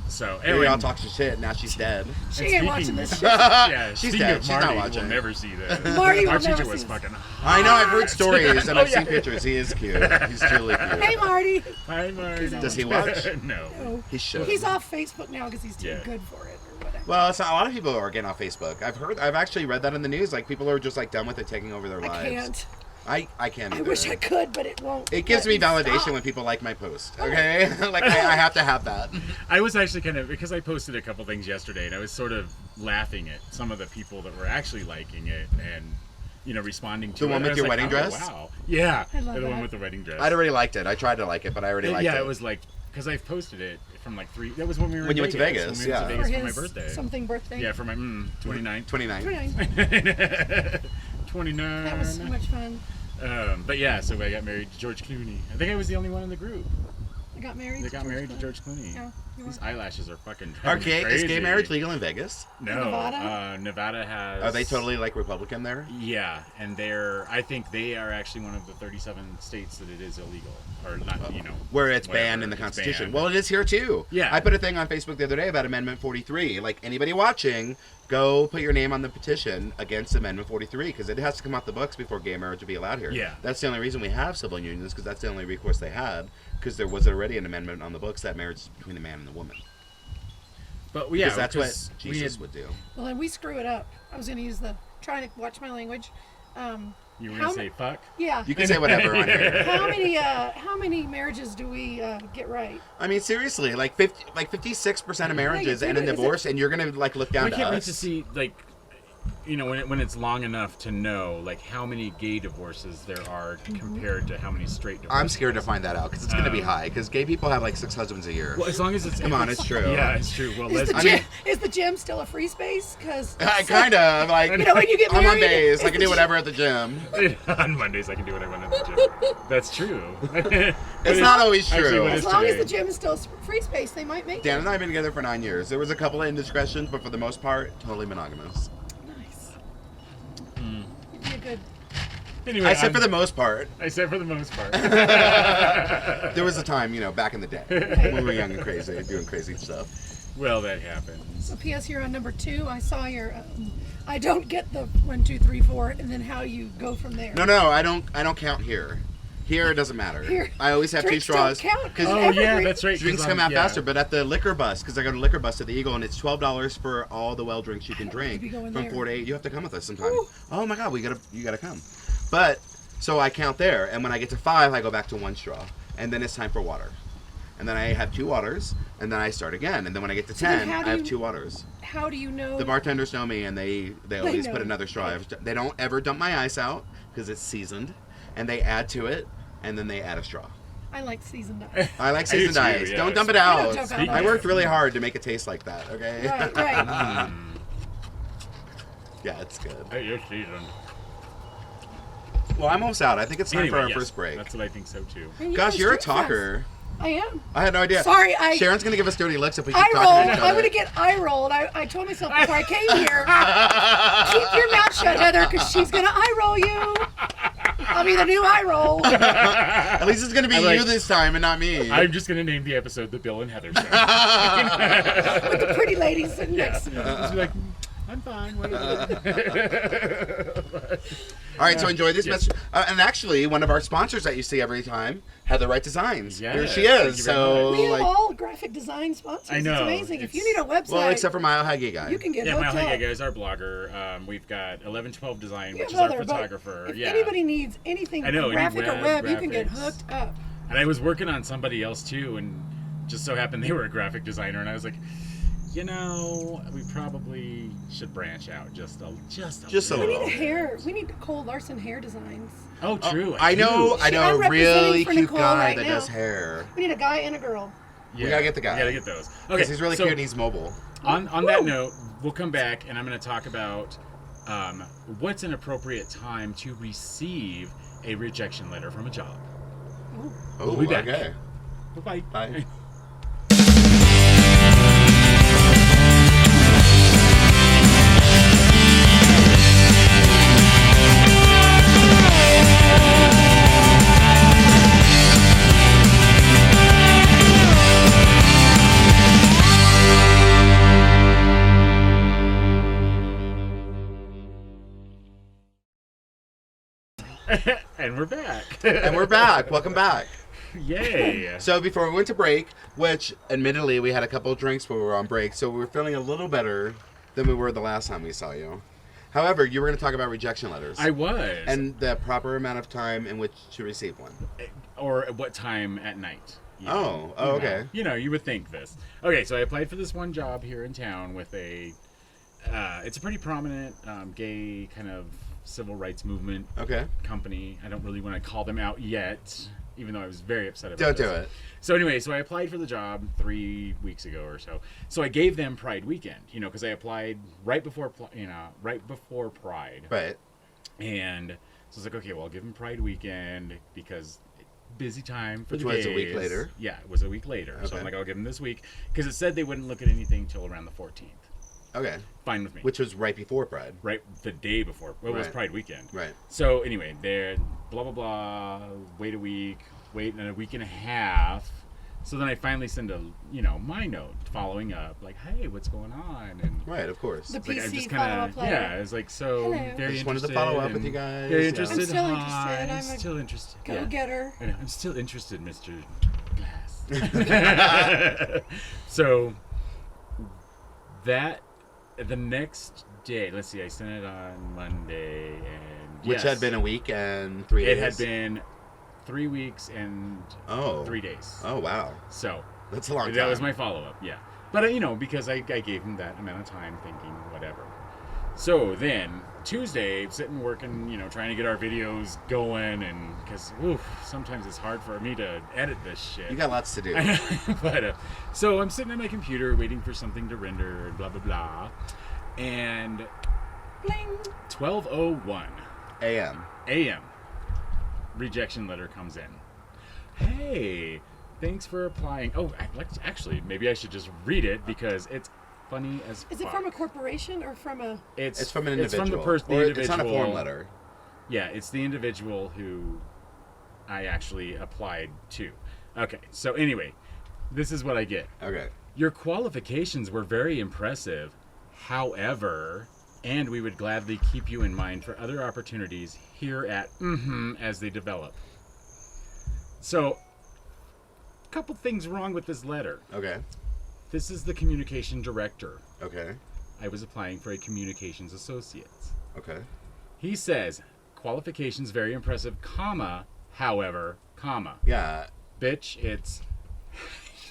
[SPEAKER 1] So
[SPEAKER 2] Maybe
[SPEAKER 1] anyway,
[SPEAKER 2] y'all talk some shit. Now she's dead.
[SPEAKER 3] She
[SPEAKER 1] and
[SPEAKER 3] ain't
[SPEAKER 1] speaking-
[SPEAKER 3] watching this shit.
[SPEAKER 1] Yeah,
[SPEAKER 2] She's
[SPEAKER 1] speaking
[SPEAKER 2] dead.
[SPEAKER 1] of
[SPEAKER 2] She's not
[SPEAKER 1] Marty,
[SPEAKER 2] watching.
[SPEAKER 1] we'll never see that.
[SPEAKER 3] Marty will
[SPEAKER 1] Our
[SPEAKER 3] never
[SPEAKER 1] teacher
[SPEAKER 3] see
[SPEAKER 1] was
[SPEAKER 3] this.
[SPEAKER 1] fucking
[SPEAKER 2] I know. I've heard stories and I've
[SPEAKER 1] Oh,
[SPEAKER 2] seen
[SPEAKER 1] yeah.
[SPEAKER 2] pictures. He is cute. He's truly cute.
[SPEAKER 3] Hey, Marty.
[SPEAKER 1] Hi, Marty.
[SPEAKER 2] Does he watch?
[SPEAKER 1] No.
[SPEAKER 3] Oh,
[SPEAKER 2] He should.
[SPEAKER 3] he's off Facebook now because he's too
[SPEAKER 1] Yeah.
[SPEAKER 3] good for it or whatever.
[SPEAKER 2] Well, it's not, a lot of people are getting off Facebook. I've actually read that in the news. Like people are just like done with it, taking over their
[SPEAKER 3] I
[SPEAKER 2] lives.
[SPEAKER 3] can't.
[SPEAKER 2] I can't.
[SPEAKER 3] I
[SPEAKER 2] either.
[SPEAKER 3] wish I could, but it won't.
[SPEAKER 2] It gives
[SPEAKER 3] let
[SPEAKER 2] me validation
[SPEAKER 3] stop.
[SPEAKER 2] when people like my post. Okay, like I have to have that.
[SPEAKER 1] I was actually kind of, because I posted a couple things yesterday, and I was sort of laughing at some of the people that were actually liking it and, you know, responding to
[SPEAKER 2] The
[SPEAKER 1] it.
[SPEAKER 2] one
[SPEAKER 1] And I
[SPEAKER 2] with
[SPEAKER 1] was
[SPEAKER 2] your
[SPEAKER 1] like,
[SPEAKER 2] wedding
[SPEAKER 1] oh,
[SPEAKER 2] dress?
[SPEAKER 1] Wow. Yeah,
[SPEAKER 3] I love
[SPEAKER 1] the one
[SPEAKER 3] that.
[SPEAKER 1] with the wedding dress.
[SPEAKER 2] I'd already liked it. I tried to like it, but I already liked
[SPEAKER 1] yeah,
[SPEAKER 2] it.
[SPEAKER 1] it was like, because I've posted it from like that was when we were
[SPEAKER 2] When
[SPEAKER 1] in
[SPEAKER 2] you went to Vegas,
[SPEAKER 1] when we went to
[SPEAKER 2] yeah.
[SPEAKER 1] Vegas
[SPEAKER 3] For
[SPEAKER 1] for my
[SPEAKER 3] his
[SPEAKER 1] birthday.
[SPEAKER 3] something birthday.
[SPEAKER 1] Yeah, for my 29th.
[SPEAKER 2] 29.
[SPEAKER 3] 29.
[SPEAKER 1] 29.
[SPEAKER 3] That was so much fun.
[SPEAKER 1] But yeah, so I got married to George Clooney. I think I was the only one in the group
[SPEAKER 3] I got married.
[SPEAKER 1] that got married to George Clooney.
[SPEAKER 3] Yeah, you
[SPEAKER 1] These
[SPEAKER 3] were.
[SPEAKER 1] eyelashes are fucking
[SPEAKER 2] Are
[SPEAKER 1] driving me
[SPEAKER 2] is gay
[SPEAKER 1] crazy.
[SPEAKER 2] marriage legal in Vegas?
[SPEAKER 1] No,
[SPEAKER 3] Nevada?
[SPEAKER 1] Nevada has.
[SPEAKER 2] Are they totally like Republican there?
[SPEAKER 1] Yeah, and I think they are actually one of the 37 states that it is illegal, or not. You know,
[SPEAKER 2] Where it's
[SPEAKER 1] whatever,
[SPEAKER 2] banned in the
[SPEAKER 1] it's
[SPEAKER 2] Constitution.
[SPEAKER 1] banned.
[SPEAKER 2] Well, it is here too.
[SPEAKER 1] Yeah.
[SPEAKER 2] I put a thing on Facebook the other day about Amendment 43. Like anybody watching, go put your name on the petition against Amendment 43 because it has to come off the books before gay marriage will be allowed here.
[SPEAKER 1] Yeah.
[SPEAKER 2] That's the only reason we have civil unions because that's the only recourse they had because there was already an amendment on the books that marriage is between the man and the woman.
[SPEAKER 1] But yeah,
[SPEAKER 2] Because that's what
[SPEAKER 1] 'cause we
[SPEAKER 2] Jesus
[SPEAKER 1] had-
[SPEAKER 2] would do.
[SPEAKER 3] Well, and we screw it up. I was going to use trying to watch my language.
[SPEAKER 1] You were
[SPEAKER 3] how
[SPEAKER 1] gonna say fuck?
[SPEAKER 3] Yeah.
[SPEAKER 2] You can say whatever on here.
[SPEAKER 3] How many marriages do we get right?
[SPEAKER 2] I mean, seriously, like 56% of marriages
[SPEAKER 3] Yeah,
[SPEAKER 2] end in
[SPEAKER 3] is it-
[SPEAKER 2] divorce, and you're gonna like look down
[SPEAKER 1] We
[SPEAKER 2] to
[SPEAKER 1] can't wait
[SPEAKER 2] us.
[SPEAKER 1] to see like, you know, when it's long enough to know like how many gay divorces there are compared to how many straight divorces.
[SPEAKER 2] I'm scared to find that out because it's gonna be high. Because gay people have like 6 husbands a year.
[SPEAKER 1] Well, as long as it's
[SPEAKER 2] Come on, it's true.
[SPEAKER 1] Yeah, it's true. Well,
[SPEAKER 3] Is the,
[SPEAKER 1] let's.
[SPEAKER 3] gym, is the gym still a free space? Because
[SPEAKER 2] Kind of like
[SPEAKER 3] You know, when you get
[SPEAKER 2] I'm on
[SPEAKER 3] married,
[SPEAKER 2] days. I
[SPEAKER 3] is
[SPEAKER 2] can
[SPEAKER 3] the
[SPEAKER 2] do whatever at the gym.
[SPEAKER 1] On Mondays, I can do what I want at the gym. That's true.
[SPEAKER 2] It's not always
[SPEAKER 1] Actually,
[SPEAKER 2] true.
[SPEAKER 1] what
[SPEAKER 3] as
[SPEAKER 1] is
[SPEAKER 3] long as
[SPEAKER 1] today?
[SPEAKER 3] the gym is still free space, they might make
[SPEAKER 2] Dan
[SPEAKER 3] it.
[SPEAKER 2] and I have been together for 9 years. There was a couple of indiscretions, but for the most part, totally monogamous.
[SPEAKER 3] Nice. You'd be a good.
[SPEAKER 1] Anyway,
[SPEAKER 2] I said for the most part.
[SPEAKER 1] I said for the most part.
[SPEAKER 2] There was a time, you know, back in the day when we were young and crazy, doing crazy stuff.
[SPEAKER 1] Well, that happens.
[SPEAKER 3] So P.S. You're on number 2. I saw your. I don't get the 1, 2, 3, 4, and then how you go from there.
[SPEAKER 2] No, I don't count here. Here it doesn't matter.
[SPEAKER 3] Here,
[SPEAKER 2] I always have 2
[SPEAKER 3] drinks
[SPEAKER 2] straws.
[SPEAKER 3] don't count, 'cause
[SPEAKER 1] Oh
[SPEAKER 3] evergreen-
[SPEAKER 1] yeah, that's right. 'cause
[SPEAKER 2] Drinks
[SPEAKER 1] I'm-
[SPEAKER 2] come out
[SPEAKER 1] yeah.
[SPEAKER 2] faster, but at the liquor bus, because I go to liquor bus at the Eagle, and it's $12 for all the well drinks you can drink
[SPEAKER 3] be going
[SPEAKER 2] from
[SPEAKER 3] there.
[SPEAKER 2] 4 to 8. You have to come with us sometime.
[SPEAKER 3] Ooh.
[SPEAKER 2] Oh my God, you gotta come. But so I count there, and when I get to 5, I go back to 1 straw, and then it's time for water, and then I have 2 waters, and then I start again, and then when I get to
[SPEAKER 3] then
[SPEAKER 2] 10,
[SPEAKER 3] how do
[SPEAKER 2] I have
[SPEAKER 3] you-
[SPEAKER 2] 2 waters.
[SPEAKER 3] How do you know?
[SPEAKER 2] The bartenders know me, and they always
[SPEAKER 3] know.
[SPEAKER 2] put another straw. They don't ever dump my ice out because it's seasoned, and they add to it, and then they add a straw.
[SPEAKER 3] I like seasoned ice.
[SPEAKER 2] I like
[SPEAKER 1] I do
[SPEAKER 2] seasoned
[SPEAKER 1] too,
[SPEAKER 2] ice.
[SPEAKER 1] yeah.
[SPEAKER 2] Don't dump it
[SPEAKER 3] I
[SPEAKER 2] out.
[SPEAKER 3] don't dump out
[SPEAKER 2] I
[SPEAKER 3] ice.
[SPEAKER 2] worked really hard to make it taste like that. Okay.
[SPEAKER 3] Right, right.
[SPEAKER 2] Yeah, it's good.
[SPEAKER 1] Hey, you're seasoned.
[SPEAKER 2] Well, I'm almost out. I think it's time for our
[SPEAKER 1] yes,
[SPEAKER 2] first break.
[SPEAKER 1] That's what I think so too.
[SPEAKER 3] And you
[SPEAKER 2] Gosh,
[SPEAKER 3] guys
[SPEAKER 2] you're a
[SPEAKER 3] drink fast.
[SPEAKER 2] talker.
[SPEAKER 3] I am.
[SPEAKER 2] I had no idea.
[SPEAKER 3] Sorry,
[SPEAKER 2] Sharon's gonna give us dirty looks if we keep
[SPEAKER 3] eye
[SPEAKER 2] talking
[SPEAKER 3] rolled.
[SPEAKER 2] to each
[SPEAKER 3] I'm
[SPEAKER 2] other.
[SPEAKER 3] gonna get eye rolled. I told myself before I came here, keep your mouth shut, Heather, because she's gonna eye roll you. I'll be the new eye roll.
[SPEAKER 2] At least it's gonna be
[SPEAKER 1] like-
[SPEAKER 2] you this time and not me.
[SPEAKER 1] I'm just gonna name the episode "The Bill and Heather Show."
[SPEAKER 3] With the pretty lady sitting next to me.
[SPEAKER 1] Just be like, I'm fine. Whatever.
[SPEAKER 2] All right, so enjoy this
[SPEAKER 1] Yes.
[SPEAKER 2] message. And actually, one of our sponsors that you see every time, Heather Wright Designs.
[SPEAKER 1] Yes,
[SPEAKER 2] Here she
[SPEAKER 1] thank
[SPEAKER 2] is.
[SPEAKER 1] you very
[SPEAKER 2] So,
[SPEAKER 3] We have
[SPEAKER 2] like,
[SPEAKER 3] all graphic design sponsors.
[SPEAKER 1] I know,
[SPEAKER 3] It's amazing. If you
[SPEAKER 1] it's-
[SPEAKER 3] need a website,
[SPEAKER 2] well, except for Mile High Gay Guy.
[SPEAKER 3] you can get
[SPEAKER 1] Yeah,
[SPEAKER 3] hooked
[SPEAKER 1] Mile High
[SPEAKER 3] up.
[SPEAKER 1] Gay Guy is our blogger. We've got 1112 Design,
[SPEAKER 3] We
[SPEAKER 1] which
[SPEAKER 3] have
[SPEAKER 1] is our
[SPEAKER 3] other, but
[SPEAKER 1] photographer.
[SPEAKER 3] If
[SPEAKER 1] yeah.
[SPEAKER 3] anybody needs anything
[SPEAKER 1] I know, you need
[SPEAKER 3] graphic or web, you can get
[SPEAKER 1] graphics.
[SPEAKER 3] hooked up.
[SPEAKER 1] And I was working on somebody else too, and just so happened they were a graphic designer, and I was like, you know, we probably should branch out just a
[SPEAKER 2] Just a
[SPEAKER 3] We
[SPEAKER 1] little.
[SPEAKER 3] need
[SPEAKER 2] little.
[SPEAKER 3] hair. We need Nicole Larson hair designs.
[SPEAKER 1] Oh, true.
[SPEAKER 2] I know
[SPEAKER 3] I'm
[SPEAKER 2] a
[SPEAKER 3] representing
[SPEAKER 2] really
[SPEAKER 3] for
[SPEAKER 2] cute
[SPEAKER 3] Nicole
[SPEAKER 2] guy
[SPEAKER 3] right
[SPEAKER 2] that
[SPEAKER 3] now.
[SPEAKER 2] does hair.
[SPEAKER 3] We need a guy and a girl.
[SPEAKER 1] Yeah.
[SPEAKER 2] We gotta get the guy.
[SPEAKER 1] We gotta get those. Okay,
[SPEAKER 2] Because he's really
[SPEAKER 1] so
[SPEAKER 2] cute and he's mobile.
[SPEAKER 1] On that note, we'll come back and I'm going to talk about what's an appropriate time to receive a rejection letter from a job.
[SPEAKER 2] Oh,
[SPEAKER 1] We'll be back.
[SPEAKER 2] okay.
[SPEAKER 1] Bye.
[SPEAKER 2] Bye.
[SPEAKER 1] And we're back.
[SPEAKER 2] And we're back. Welcome back.
[SPEAKER 1] Yay.
[SPEAKER 2] So before we went to break, which admittedly we had a couple of drinks when we were on break, so we were feeling a little better than we were the last time we saw you. However, you were going to talk about rejection letters.
[SPEAKER 1] I was.
[SPEAKER 2] And the proper amount of time in which to receive one.
[SPEAKER 1] Or at what time at night. you
[SPEAKER 2] Oh,
[SPEAKER 1] know.
[SPEAKER 2] oh, okay.
[SPEAKER 1] You know, you would think this. Okay, so I applied for this one job here in town with it's a pretty prominent gay kind of civil rights movement
[SPEAKER 2] Okay.
[SPEAKER 1] company. I don't really want to call them out yet, even though I was very upset about
[SPEAKER 2] Don't
[SPEAKER 1] this.
[SPEAKER 2] do it.
[SPEAKER 1] So anyway, so I applied for the job 3 weeks ago or so. So I gave them Pride weekend, because I applied right before Pride.
[SPEAKER 2] Right.
[SPEAKER 1] And so I was like, okay, well, I'll give them Pride weekend because busy time for
[SPEAKER 2] Which
[SPEAKER 1] the
[SPEAKER 2] was a
[SPEAKER 1] gays.
[SPEAKER 2] week later.
[SPEAKER 1] Yeah, it was a week later. So
[SPEAKER 2] Okay.
[SPEAKER 1] I'm like, I'll give them this week because it said they wouldn't look at anything till around the 14th.
[SPEAKER 2] Okay.
[SPEAKER 1] Fine with me.
[SPEAKER 2] Which was right before Pride.
[SPEAKER 1] Right the day before. Well, it was
[SPEAKER 2] Right.
[SPEAKER 1] Pride weekend.
[SPEAKER 2] Right.
[SPEAKER 1] So anyway, they're blah, blah, blah, wait a week, wait a week and a half. So then I finally send my note following up, like, hey, what's going on? And
[SPEAKER 2] Right, of course.
[SPEAKER 3] The
[SPEAKER 1] it's like, I
[SPEAKER 3] PC
[SPEAKER 1] just
[SPEAKER 3] follow-up
[SPEAKER 1] kinda,
[SPEAKER 3] letter.
[SPEAKER 1] yeah, it's like, so
[SPEAKER 3] Hello.
[SPEAKER 1] very
[SPEAKER 2] I just wanted to
[SPEAKER 1] interested
[SPEAKER 2] follow up with
[SPEAKER 1] and
[SPEAKER 2] you guys.
[SPEAKER 1] Very
[SPEAKER 2] Yeah.
[SPEAKER 1] interested.
[SPEAKER 3] I'm still
[SPEAKER 1] Hi,
[SPEAKER 3] interested.
[SPEAKER 1] I'm
[SPEAKER 3] I'm a
[SPEAKER 1] still interested.
[SPEAKER 3] Go
[SPEAKER 1] Yeah.
[SPEAKER 3] getter.
[SPEAKER 1] I know, I'm still interested, Mr. Glass. So the next day, let's see, I sent it on Monday, and
[SPEAKER 2] Which
[SPEAKER 1] yes,
[SPEAKER 2] had been a week and 3 days.
[SPEAKER 1] it had been 3 weeks and 3 days.
[SPEAKER 2] Oh, wow.
[SPEAKER 1] So
[SPEAKER 2] That's a long time.
[SPEAKER 1] that was my follow-up, yeah. But, because I gave him that amount of time thinking, whatever. So then, Tuesday, sitting working, trying to get our videos going, and because, sometimes it's hard for me to edit this shit.
[SPEAKER 2] You got lots to do.
[SPEAKER 1] But, so I'm sitting at my computer waiting for something to render, blah, blah, blah. And
[SPEAKER 3] Bling.
[SPEAKER 1] 12:01
[SPEAKER 2] AM.
[SPEAKER 1] rejection letter comes in. Hey, thanks for applying. Oh, actually, maybe I should just read it because it's funny as fuck.
[SPEAKER 3] Is it from a corporation or from a?
[SPEAKER 2] It's from an individual.
[SPEAKER 1] It's from the person.
[SPEAKER 2] Or it's not a form letter.
[SPEAKER 1] Yeah, it's the individual who I actually applied to. Okay, so anyway, this is what I get.
[SPEAKER 2] Okay.
[SPEAKER 1] Your qualifications were very impressive. However, and we would gladly keep you in mind for other opportunities here at as they develop. So, a couple things wrong with this letter.
[SPEAKER 2] Okay.
[SPEAKER 1] This is the communication director.
[SPEAKER 2] Okay.
[SPEAKER 1] I was applying for a communications associate.
[SPEAKER 2] Okay.
[SPEAKER 1] He says, qualifications very impressive, however,
[SPEAKER 2] Yeah.
[SPEAKER 1] bitch, it's,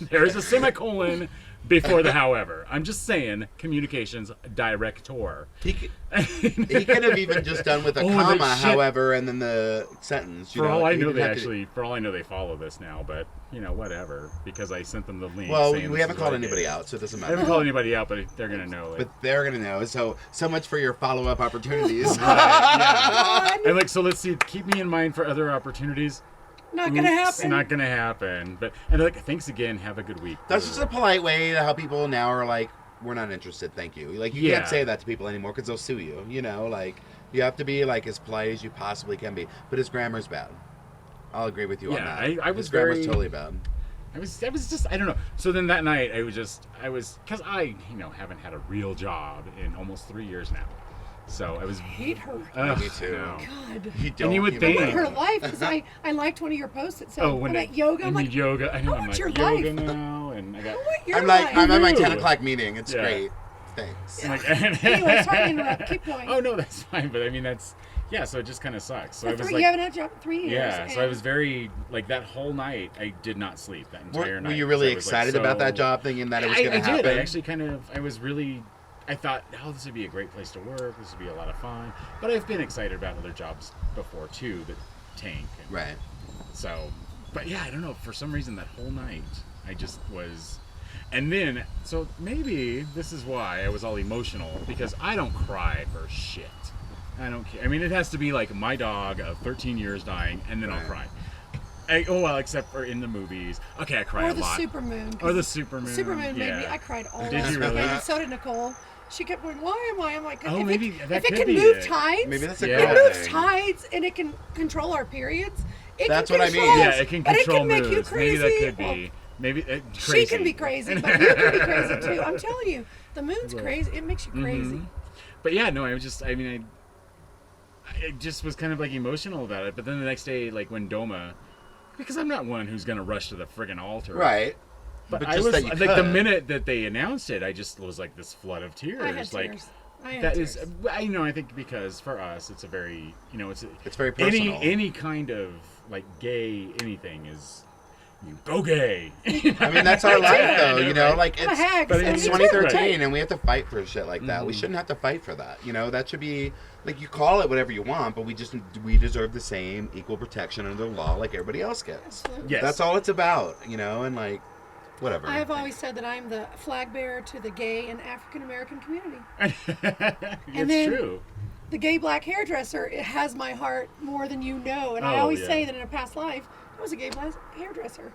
[SPEAKER 1] there's a semicolon before the however. I'm just saying, communications director.
[SPEAKER 2] He could have even just done with a comma, however, and then the sentence.
[SPEAKER 1] For all I know, they follow this now, but whatever, because I sent them the link.
[SPEAKER 2] Well, we haven't called anybody out, so it doesn't matter.
[SPEAKER 1] I haven't called anybody out, but they're gonna know.
[SPEAKER 2] But they're gonna know. So much for your follow-up opportunities.
[SPEAKER 1] And so let's see. Keep me in mind for other opportunities.
[SPEAKER 3] Not gonna happen.
[SPEAKER 1] Not gonna happen. But and they're like, thanks again. Have a good week.
[SPEAKER 2] That's just a polite way to how people now are like, we're not interested. Thank you. Like you can't say that to people anymore because they'll sue you. Like you have to be like as polite as you possibly can be. But his grammar's bad. I'll agree with you on that. His grammar's totally bad.
[SPEAKER 1] I was just, I don't know. So then that night I was because I haven't had a real job in almost 3 years now. So I was.
[SPEAKER 3] I hate her.
[SPEAKER 2] Me too.
[SPEAKER 1] No.
[SPEAKER 3] God.
[SPEAKER 1] And you would think.
[SPEAKER 3] I want her life because I liked one of your posts that said,
[SPEAKER 1] when
[SPEAKER 3] I'm at yoga. I'm like,
[SPEAKER 1] yoga. I know. I'm like,
[SPEAKER 3] your
[SPEAKER 1] yoga
[SPEAKER 3] life.
[SPEAKER 1] now. And I got.
[SPEAKER 2] I'm at my 10 o'clock meeting. It's great. Thanks.
[SPEAKER 3] Anyway, sorry to interrupt. Keep going.
[SPEAKER 1] Oh, no, that's fine. But I mean, so it just kind of sucks. So I was
[SPEAKER 3] you haven't had a job in 3 years.
[SPEAKER 1] Yeah, so I was very, that whole night, I did not sleep that entire night.
[SPEAKER 2] Were you really excited about that job, thinking that it was going to happen?
[SPEAKER 1] I did. I actually I thought, this would be a great place to work. This would be a lot of fun. But I've been excited about other jobs before, too, that tank.
[SPEAKER 2] Right.
[SPEAKER 1] So, but yeah, I don't know. For some reason, that whole night, I just was... And then, so maybe this is why I was all emotional, because I don't cry for shit. I don't care. I mean, it has to be like my dog of 13 years dying, and then I'll cry. Except for in the movies. Okay, I cry a lot. Or the Supermoon.
[SPEAKER 3] Supermoon made me. I cried all
[SPEAKER 1] Did you really?
[SPEAKER 3] And so did Nicole. She kept going, why am I? I'm like,
[SPEAKER 1] if
[SPEAKER 3] it can move tides,
[SPEAKER 2] maybe that's a
[SPEAKER 3] it moves tides, and it can control our periods.
[SPEAKER 2] That's what I mean.
[SPEAKER 1] Yeah, it can control
[SPEAKER 3] moves. Make you crazy.
[SPEAKER 1] Maybe that could be. Maybe crazy.
[SPEAKER 3] She can be crazy, but you can be crazy too. I'm telling you, the moon's crazy. It makes you crazy.
[SPEAKER 1] But yeah, no, I just was kind of like emotional about it. But then the next day, like when DOMA, because I'm not one who's gonna rush to the friggin' altar,
[SPEAKER 2] right?
[SPEAKER 1] But I was like the minute that they announced it, I just was like this flood of tears.
[SPEAKER 3] I had
[SPEAKER 1] tears.
[SPEAKER 3] That is,
[SPEAKER 1] I think because for us, it's a very,
[SPEAKER 2] it's very personal.
[SPEAKER 1] Any kind of like gay anything is. You go gay.
[SPEAKER 2] I mean, that's our life, though. Like it's 2013,
[SPEAKER 1] right.
[SPEAKER 2] and we have to fight for shit like that. We shouldn't have to fight for that. That should be like you call it whatever you want, but we deserve the same equal protection under the law like everybody else gets.
[SPEAKER 1] Yes.
[SPEAKER 2] That's all it's about, and like whatever.
[SPEAKER 3] I have always said that I'm the flag bearer to the gay and African American community.
[SPEAKER 1] It's true.
[SPEAKER 3] The gay black hairdresser, it has my heart more than you know, and I always say that in a past life. I was a gay black hairdresser.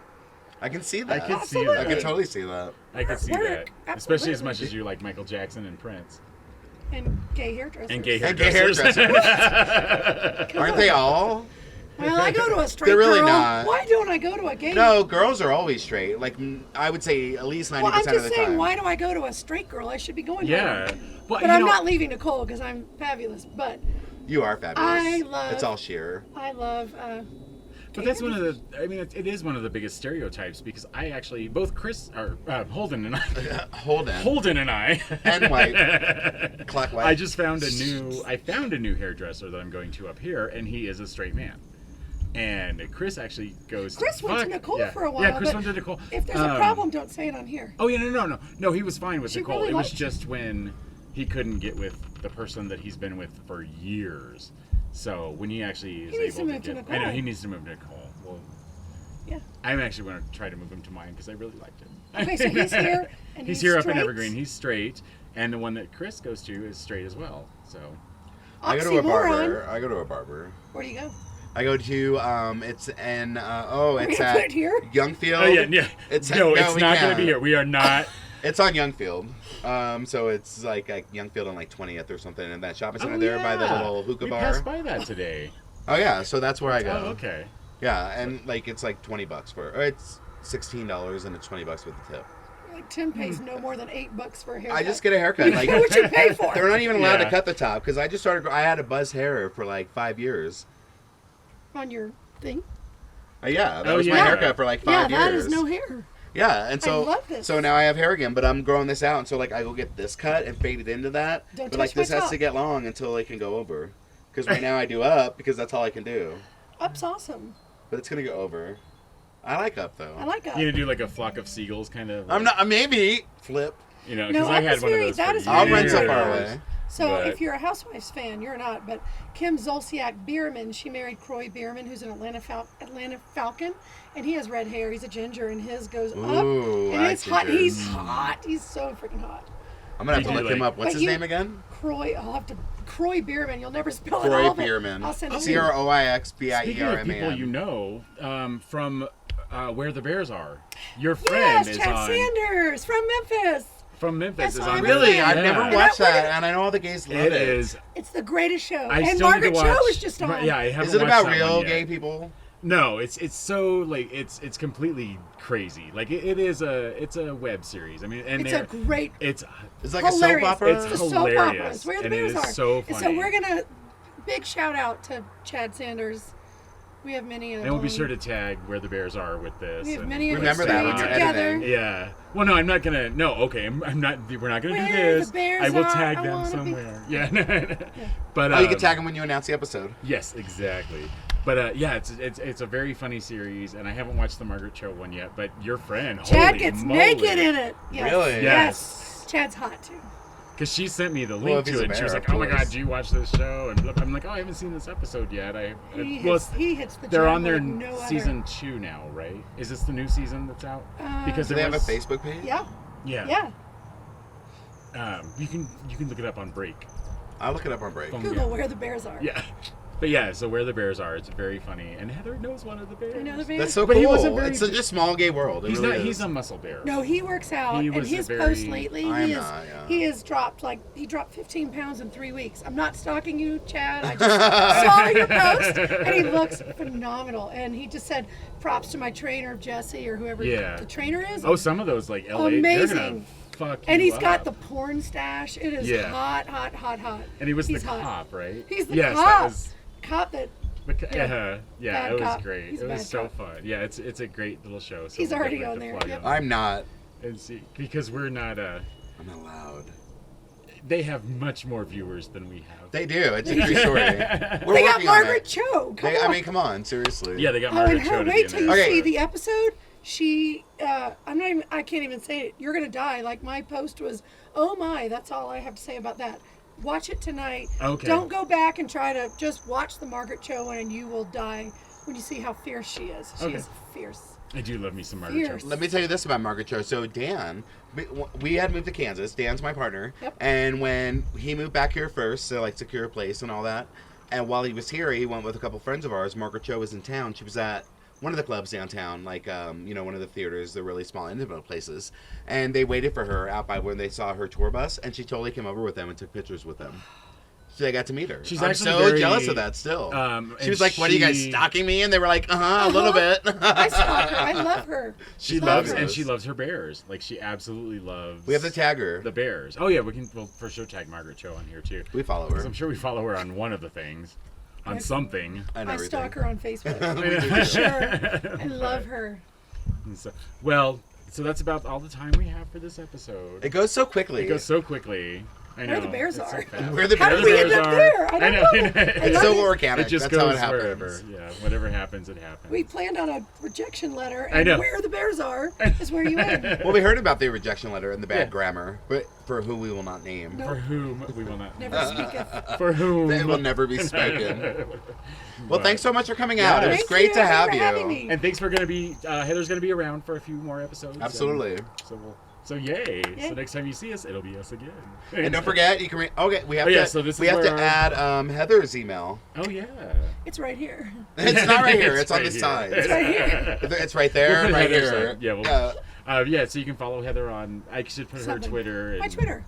[SPEAKER 2] I can see that.
[SPEAKER 1] I can see that.
[SPEAKER 2] I can totally see that.
[SPEAKER 1] I can see that. Especially as much as you like Michael Jackson and Prince.
[SPEAKER 3] And gay hairdressers.
[SPEAKER 1] And gay hairdressers.
[SPEAKER 2] Aren't they all?
[SPEAKER 3] Well, I go to a straight
[SPEAKER 2] They're really
[SPEAKER 3] girl.
[SPEAKER 2] not.
[SPEAKER 3] Why don't I go to a gay?
[SPEAKER 2] No, girls are always straight. Like I would say at least 90% of the time.
[SPEAKER 3] I'm just saying, why do I go to a straight girl? I should be going to one.
[SPEAKER 1] But
[SPEAKER 3] I'm not leaving Nicole because I'm fabulous. But
[SPEAKER 2] you are fabulous. It's all sheer.
[SPEAKER 3] I love.
[SPEAKER 1] But that's one of the. I mean, it is one of the biggest stereotypes because I actually both Holden and I. Holden and I.
[SPEAKER 2] And White. Clark White.
[SPEAKER 1] I just found a new hairdresser that I'm going to up here, and he is a straight man. And Chris actually goes.
[SPEAKER 3] Chris went to Nicole for a while.
[SPEAKER 1] Yeah, Chris went to Nicole.
[SPEAKER 3] If there's a problem, don't say it on here.
[SPEAKER 1] Oh yeah, no. He was fine with Nicole.
[SPEAKER 3] Really
[SPEAKER 1] it was just when he couldn't get with the person that he's been with for years. So when he actually is able to get,
[SPEAKER 3] Nicole.
[SPEAKER 1] I know he needs to move to Nicole. Well,
[SPEAKER 3] yeah.
[SPEAKER 1] I'm actually going to try to move him to mine because I really liked him.
[SPEAKER 3] Okay, so he's here. And
[SPEAKER 1] he's here up in Evergreen. He's straight, and the one that Chris goes to is straight as well. So
[SPEAKER 2] I go to a barber.
[SPEAKER 3] Where do you go?
[SPEAKER 2] I go to it's in it's
[SPEAKER 3] at
[SPEAKER 2] it here? Youngfield.
[SPEAKER 1] Oh yeah. It's not going to be here. We are not.
[SPEAKER 2] It's on Youngfield. So it's like Youngfield on like 20th or something in that shopping center there by the little hookah bar.
[SPEAKER 1] We passed by that today.
[SPEAKER 2] Oh yeah, so that's where I go.
[SPEAKER 1] Oh, okay.
[SPEAKER 2] Yeah, and like it's like $20 or it's $16 and it's $20 with the tip.
[SPEAKER 3] Like Tim pays no more than $8 for a haircut.
[SPEAKER 2] I just get a haircut. Like
[SPEAKER 3] what you pay for?
[SPEAKER 2] They're not even allowed to cut the top because I had a buzz hair for like 5 years.
[SPEAKER 3] On your thing?
[SPEAKER 2] Yeah, that was my haircut for like 5 years.
[SPEAKER 3] Yeah, that is no hair.
[SPEAKER 2] Yeah, and so
[SPEAKER 3] I love this.
[SPEAKER 2] So now I have hair again, but I'm growing this out, and so like I go get this cut and fade it into that.
[SPEAKER 3] Don't
[SPEAKER 2] but like this has to get long until it can go over, because right now I do up because that's all I can do.
[SPEAKER 3] Up's awesome.
[SPEAKER 2] But it's gonna go over. I like Up though.
[SPEAKER 3] I like Up.
[SPEAKER 1] You gonna do like a flock of seagulls kind of?
[SPEAKER 2] I'm not. Maybe flip.
[SPEAKER 1] You know,
[SPEAKER 3] No,
[SPEAKER 1] because I
[SPEAKER 3] Up
[SPEAKER 1] had
[SPEAKER 3] is
[SPEAKER 1] one of
[SPEAKER 3] very-
[SPEAKER 1] those.
[SPEAKER 3] that
[SPEAKER 1] for
[SPEAKER 3] is
[SPEAKER 2] I'll run so
[SPEAKER 1] years.
[SPEAKER 2] far away.
[SPEAKER 3] So
[SPEAKER 1] But-
[SPEAKER 3] if you're a Housewives fan, you're not, but Kim Zolciak Bierman, she married Croy Bierman, who's an Atlanta Falcon, and he has red hair. He's a ginger, and his goes
[SPEAKER 2] Ooh,
[SPEAKER 3] up, and
[SPEAKER 2] I
[SPEAKER 3] it's hot.
[SPEAKER 2] gingers.
[SPEAKER 3] He's hot. He's so freaking hot.
[SPEAKER 2] I'm gonna have to
[SPEAKER 1] You do
[SPEAKER 2] look him
[SPEAKER 1] like-
[SPEAKER 2] up. What's
[SPEAKER 3] But
[SPEAKER 2] his
[SPEAKER 3] you-
[SPEAKER 2] name again?
[SPEAKER 3] Croy, I'll have to. Croy Bierman. You'll never spell it.
[SPEAKER 2] Croy
[SPEAKER 3] all of it.
[SPEAKER 2] Bierman.
[SPEAKER 3] I'll send it to
[SPEAKER 2] C
[SPEAKER 3] you.
[SPEAKER 2] R O I X B I E
[SPEAKER 1] Speaking
[SPEAKER 2] R
[SPEAKER 1] of
[SPEAKER 2] M A
[SPEAKER 1] people you
[SPEAKER 2] N.
[SPEAKER 1] know, from Where the Bears Are, your friend
[SPEAKER 3] Yes,
[SPEAKER 1] is
[SPEAKER 3] Chad
[SPEAKER 1] on
[SPEAKER 3] Sanders from Memphis.
[SPEAKER 1] from Memphis.
[SPEAKER 3] That's
[SPEAKER 1] Is
[SPEAKER 3] why
[SPEAKER 1] on.
[SPEAKER 3] I'm
[SPEAKER 2] Really?
[SPEAKER 3] Yeah.
[SPEAKER 2] I've
[SPEAKER 1] Yeah.
[SPEAKER 2] never
[SPEAKER 3] And
[SPEAKER 2] watched
[SPEAKER 3] I- we're
[SPEAKER 2] that,
[SPEAKER 3] gonna-
[SPEAKER 2] and I know all the gays love
[SPEAKER 1] It
[SPEAKER 2] it.
[SPEAKER 1] is.
[SPEAKER 3] It's the greatest show.
[SPEAKER 1] I
[SPEAKER 3] And
[SPEAKER 1] still need
[SPEAKER 3] Margaret
[SPEAKER 1] to
[SPEAKER 3] Cho
[SPEAKER 1] watch.
[SPEAKER 3] was just on.
[SPEAKER 1] Yeah, I haven't
[SPEAKER 2] Is it
[SPEAKER 1] watched
[SPEAKER 2] about
[SPEAKER 1] that
[SPEAKER 2] real
[SPEAKER 1] one yet.
[SPEAKER 2] gay people?
[SPEAKER 1] No, it's so like it's completely crazy. Like it's a web series. I mean, and
[SPEAKER 3] It's a great.
[SPEAKER 1] it's
[SPEAKER 2] It's like a soap
[SPEAKER 3] hilarious.
[SPEAKER 2] opera.
[SPEAKER 1] It's
[SPEAKER 3] the soap
[SPEAKER 1] hilarious,
[SPEAKER 3] opera. It's where the
[SPEAKER 1] and it
[SPEAKER 3] bears
[SPEAKER 1] is
[SPEAKER 3] are.
[SPEAKER 1] so
[SPEAKER 3] And
[SPEAKER 1] funny.
[SPEAKER 3] so we're gonna big shout out to Chad Sanders. We have many.
[SPEAKER 1] and we'll be sure to tag Where the Bears Are with this.
[SPEAKER 3] We have
[SPEAKER 1] and
[SPEAKER 3] many of
[SPEAKER 2] Remember
[SPEAKER 3] us
[SPEAKER 2] that
[SPEAKER 3] staying
[SPEAKER 2] when you're
[SPEAKER 3] together.
[SPEAKER 2] editing.
[SPEAKER 1] Yeah. Well, no, I'm not gonna. No, okay, I'm not. We're not gonna do
[SPEAKER 3] Where
[SPEAKER 1] this.
[SPEAKER 3] the Bears
[SPEAKER 1] I will
[SPEAKER 3] are,
[SPEAKER 1] tag
[SPEAKER 3] I
[SPEAKER 1] them
[SPEAKER 3] wanna be-
[SPEAKER 1] somewhere. Yeah. But
[SPEAKER 2] Oh, you can tag him when you announce the episode.
[SPEAKER 1] Yes, exactly. But yeah, it's a very funny series, and I haven't watched the Margaret Cho one yet. But your friend,
[SPEAKER 3] Chad
[SPEAKER 1] holy
[SPEAKER 3] gets
[SPEAKER 1] moly.
[SPEAKER 3] naked in it. Yes.
[SPEAKER 2] Really?
[SPEAKER 3] Yes. Chad's hot too.
[SPEAKER 1] Because she sent me the
[SPEAKER 2] Well,
[SPEAKER 1] link
[SPEAKER 2] if he's
[SPEAKER 1] to
[SPEAKER 2] a
[SPEAKER 1] it. And she was
[SPEAKER 2] bear,
[SPEAKER 1] like,
[SPEAKER 2] of
[SPEAKER 1] "Oh my God,
[SPEAKER 2] course.
[SPEAKER 1] do you watch this show?" And I'm like, "Oh, I haven't seen this episode yet."
[SPEAKER 3] He hits the
[SPEAKER 1] they're
[SPEAKER 3] gym
[SPEAKER 1] on their
[SPEAKER 3] like no other.
[SPEAKER 1] season 2 now, right? Is this the new season that's out? Because
[SPEAKER 2] Do
[SPEAKER 1] there
[SPEAKER 2] they have a
[SPEAKER 1] was-
[SPEAKER 2] Facebook page?
[SPEAKER 3] Yeah.
[SPEAKER 1] Yeah.
[SPEAKER 3] Yeah.
[SPEAKER 1] You can look it up on Break.
[SPEAKER 2] I'll look it up on break.
[SPEAKER 1] Boom.
[SPEAKER 3] Google
[SPEAKER 1] Yeah.
[SPEAKER 3] where the bears are.
[SPEAKER 1] Yeah. But yeah, so Where the Bears Are, it's very funny, and Heather knows one of the bears.
[SPEAKER 3] I know the bears.
[SPEAKER 2] That's so
[SPEAKER 1] But
[SPEAKER 2] cool.
[SPEAKER 1] he wasn't very-
[SPEAKER 2] It's such a small gay world. It
[SPEAKER 1] He's
[SPEAKER 2] really
[SPEAKER 1] not.
[SPEAKER 2] is.
[SPEAKER 1] He's a muscle bear.
[SPEAKER 3] No, he works out,
[SPEAKER 1] He
[SPEAKER 3] and
[SPEAKER 1] was a
[SPEAKER 3] his
[SPEAKER 1] very-
[SPEAKER 3] post lately,
[SPEAKER 2] I'm
[SPEAKER 3] he
[SPEAKER 2] not, yeah.
[SPEAKER 3] he has dropped he dropped 15 pounds in 3 weeks. I'm not stalking you, Chad. I just saw your post, and he looks phenomenal. And he just said, "Props to my trainer, Jesse, or whoever
[SPEAKER 1] Yeah.
[SPEAKER 3] the trainer is."
[SPEAKER 1] Oh, some of those like LA. They're
[SPEAKER 3] Amazing.
[SPEAKER 1] gonna fuck
[SPEAKER 3] and
[SPEAKER 1] you
[SPEAKER 3] he's got
[SPEAKER 1] up.
[SPEAKER 3] the porn stash. It is
[SPEAKER 1] Yeah.
[SPEAKER 3] hot, hot, hot, hot.
[SPEAKER 1] And he was
[SPEAKER 3] He's
[SPEAKER 1] the
[SPEAKER 3] hot.
[SPEAKER 1] cop, right?
[SPEAKER 3] He's the
[SPEAKER 1] yes,
[SPEAKER 3] cop.
[SPEAKER 1] That was,
[SPEAKER 3] Cop that
[SPEAKER 1] yeah,
[SPEAKER 3] Bad
[SPEAKER 1] it was
[SPEAKER 3] cop.
[SPEAKER 1] great.
[SPEAKER 3] He's
[SPEAKER 1] it
[SPEAKER 3] a
[SPEAKER 1] was
[SPEAKER 3] bad
[SPEAKER 1] so
[SPEAKER 3] cop.
[SPEAKER 1] fun. Yeah, it's a great little show. So
[SPEAKER 3] He's
[SPEAKER 1] we'll
[SPEAKER 3] already
[SPEAKER 1] definitely
[SPEAKER 3] on
[SPEAKER 1] have to
[SPEAKER 3] there,
[SPEAKER 1] plug
[SPEAKER 3] yep.
[SPEAKER 1] him
[SPEAKER 2] I'm not.
[SPEAKER 1] and see because we're not.
[SPEAKER 2] I'm not allowed.
[SPEAKER 1] They have much more viewers than we have.
[SPEAKER 2] They do. It's a true story. We're
[SPEAKER 3] they got
[SPEAKER 2] working on
[SPEAKER 3] Margaret
[SPEAKER 2] it.
[SPEAKER 3] Cho. Come
[SPEAKER 2] They,
[SPEAKER 3] on.
[SPEAKER 2] I mean, come on, seriously.
[SPEAKER 1] Yeah, they got
[SPEAKER 3] Oh,
[SPEAKER 1] Margaret
[SPEAKER 3] and
[SPEAKER 1] Cho
[SPEAKER 3] her,
[SPEAKER 1] to
[SPEAKER 3] wait
[SPEAKER 1] be
[SPEAKER 3] till
[SPEAKER 1] in
[SPEAKER 3] you
[SPEAKER 1] there.
[SPEAKER 2] Okay.
[SPEAKER 3] see the episode. She, I can't even say it. You're gonna die. Like my post was, oh my. That's all I have to say about that. Watch it tonight.
[SPEAKER 1] Okay.
[SPEAKER 3] Don't go back and try to just watch the Margaret Cho one, and you will die when you see how fierce she is. She
[SPEAKER 1] Okay.
[SPEAKER 3] is fierce.
[SPEAKER 1] I do love me some Margaret
[SPEAKER 3] Fierce.
[SPEAKER 1] Cho.
[SPEAKER 2] Let me tell you this about Margaret Cho. So Dan, we had moved to Kansas. Dan's my partner.
[SPEAKER 3] Yep.
[SPEAKER 2] And when he moved back here first to like secure a place and all that, and while he was here, he went with a couple friends of ours. Margaret Cho was in town. She was at one of the clubs downtown, like one of the theaters, the really small intimate places. And they waited for her out by when they saw her tour bus, and she totally came over with them and took pictures with them. So they got to meet her.
[SPEAKER 1] She's
[SPEAKER 2] I'm
[SPEAKER 1] actually
[SPEAKER 2] so
[SPEAKER 1] very,
[SPEAKER 2] jealous of that still. She
[SPEAKER 1] and
[SPEAKER 2] was like, "What are you guys
[SPEAKER 1] she-
[SPEAKER 2] stalking me?" And they were like, a little bit."
[SPEAKER 3] I stalk her. I love her.
[SPEAKER 1] She
[SPEAKER 3] Love
[SPEAKER 1] loves
[SPEAKER 3] her.
[SPEAKER 1] and she loves her bears. Like she absolutely loves.
[SPEAKER 2] We have to tag her.
[SPEAKER 1] the bears. Oh yeah, we'll for sure tag Margaret Cho on here too.
[SPEAKER 2] We follow
[SPEAKER 1] 'Cause
[SPEAKER 2] her.
[SPEAKER 1] I'm sure we follow her on one of the things, on something.
[SPEAKER 2] And
[SPEAKER 3] I
[SPEAKER 2] everything.
[SPEAKER 3] stalk her on Facebook.
[SPEAKER 2] We do.
[SPEAKER 3] For sure. I love her.
[SPEAKER 1] And so, so that's about all the time we have for this episode.
[SPEAKER 2] It goes so quickly.
[SPEAKER 1] It goes so quickly. I know.
[SPEAKER 3] Where the bears
[SPEAKER 1] It's so
[SPEAKER 3] are.
[SPEAKER 1] fast.
[SPEAKER 2] Where the
[SPEAKER 3] How
[SPEAKER 2] bears
[SPEAKER 3] did we
[SPEAKER 2] are.
[SPEAKER 3] end up there? I don't know.
[SPEAKER 2] It's
[SPEAKER 3] love
[SPEAKER 2] so
[SPEAKER 3] it.
[SPEAKER 2] organic.
[SPEAKER 1] It just
[SPEAKER 2] That's
[SPEAKER 1] goes
[SPEAKER 2] how it happens.
[SPEAKER 1] wherever. Yeah, whatever happens, it happens.
[SPEAKER 3] We planned on a rejection letter,
[SPEAKER 1] I
[SPEAKER 3] and
[SPEAKER 1] know.
[SPEAKER 3] where the bears are is where you end.
[SPEAKER 2] Well, we heard about the rejection letter and the bad
[SPEAKER 1] Yeah.
[SPEAKER 2] grammar, but for who we will not name.
[SPEAKER 3] No.
[SPEAKER 1] For whom we will not.
[SPEAKER 3] Never speaketh.
[SPEAKER 1] For whom
[SPEAKER 2] It will never be spoken. Well, thanks so much for coming out.
[SPEAKER 1] Yeah.
[SPEAKER 2] It was
[SPEAKER 3] Thank
[SPEAKER 2] great
[SPEAKER 3] you
[SPEAKER 2] to have
[SPEAKER 3] for having
[SPEAKER 2] you.
[SPEAKER 3] me.
[SPEAKER 1] And thanks for gonna be Heather's gonna be around for a few more episodes. and
[SPEAKER 2] Absolutely.
[SPEAKER 1] So yay.
[SPEAKER 3] Yay.
[SPEAKER 1] So next time you see us, it'll be us again.
[SPEAKER 2] And don't forget, you can. Okay, we have
[SPEAKER 1] Oh,
[SPEAKER 2] to.
[SPEAKER 1] yeah, so this
[SPEAKER 2] we
[SPEAKER 1] is
[SPEAKER 2] have to
[SPEAKER 1] where-
[SPEAKER 2] add Heather's email.
[SPEAKER 1] Oh yeah.
[SPEAKER 3] It's right here.
[SPEAKER 2] It's not right here. It's on
[SPEAKER 1] right
[SPEAKER 2] the
[SPEAKER 1] here.
[SPEAKER 2] side.
[SPEAKER 3] It's right here.
[SPEAKER 2] It's right there,
[SPEAKER 1] We'll put
[SPEAKER 2] right
[SPEAKER 1] Heather's
[SPEAKER 2] here.
[SPEAKER 1] on. Yeah, yeah. So you can follow Heather on. I should put her
[SPEAKER 3] Something.
[SPEAKER 1] Twitter.
[SPEAKER 3] My
[SPEAKER 1] and-
[SPEAKER 3] Twitter.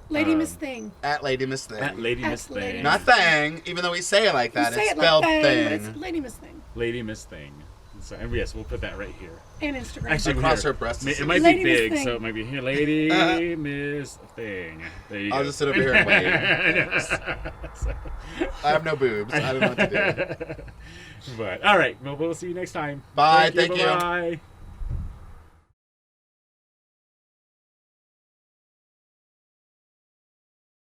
[SPEAKER 3] Lady Miss Thing.
[SPEAKER 2] At Lady Miss Thing.
[SPEAKER 1] At Lady
[SPEAKER 3] At
[SPEAKER 1] Miss
[SPEAKER 3] Lady
[SPEAKER 1] Thing.
[SPEAKER 2] Not Thing, even though we say it like
[SPEAKER 3] You
[SPEAKER 2] that.
[SPEAKER 3] say
[SPEAKER 2] It's
[SPEAKER 3] it
[SPEAKER 2] spelled
[SPEAKER 3] like
[SPEAKER 2] thing.
[SPEAKER 3] but it's Lady Miss Thing.
[SPEAKER 1] Lady Miss Thing. So, and yes, we'll put that right here.
[SPEAKER 3] And Instagram.
[SPEAKER 1] Actually,
[SPEAKER 2] Across
[SPEAKER 1] here.
[SPEAKER 2] her breasts.
[SPEAKER 1] It might
[SPEAKER 3] Lady
[SPEAKER 1] be
[SPEAKER 3] Miss
[SPEAKER 1] big,
[SPEAKER 3] Thing.
[SPEAKER 1] so it might be here. Lady Miss Thing. There you go.
[SPEAKER 2] I'll just sit over here and wait.
[SPEAKER 1] So-
[SPEAKER 2] I have no boobs. I don't know what to do.
[SPEAKER 1] But all right, well, we'll see you next time.
[SPEAKER 2] Bye, thank you.
[SPEAKER 1] Bye.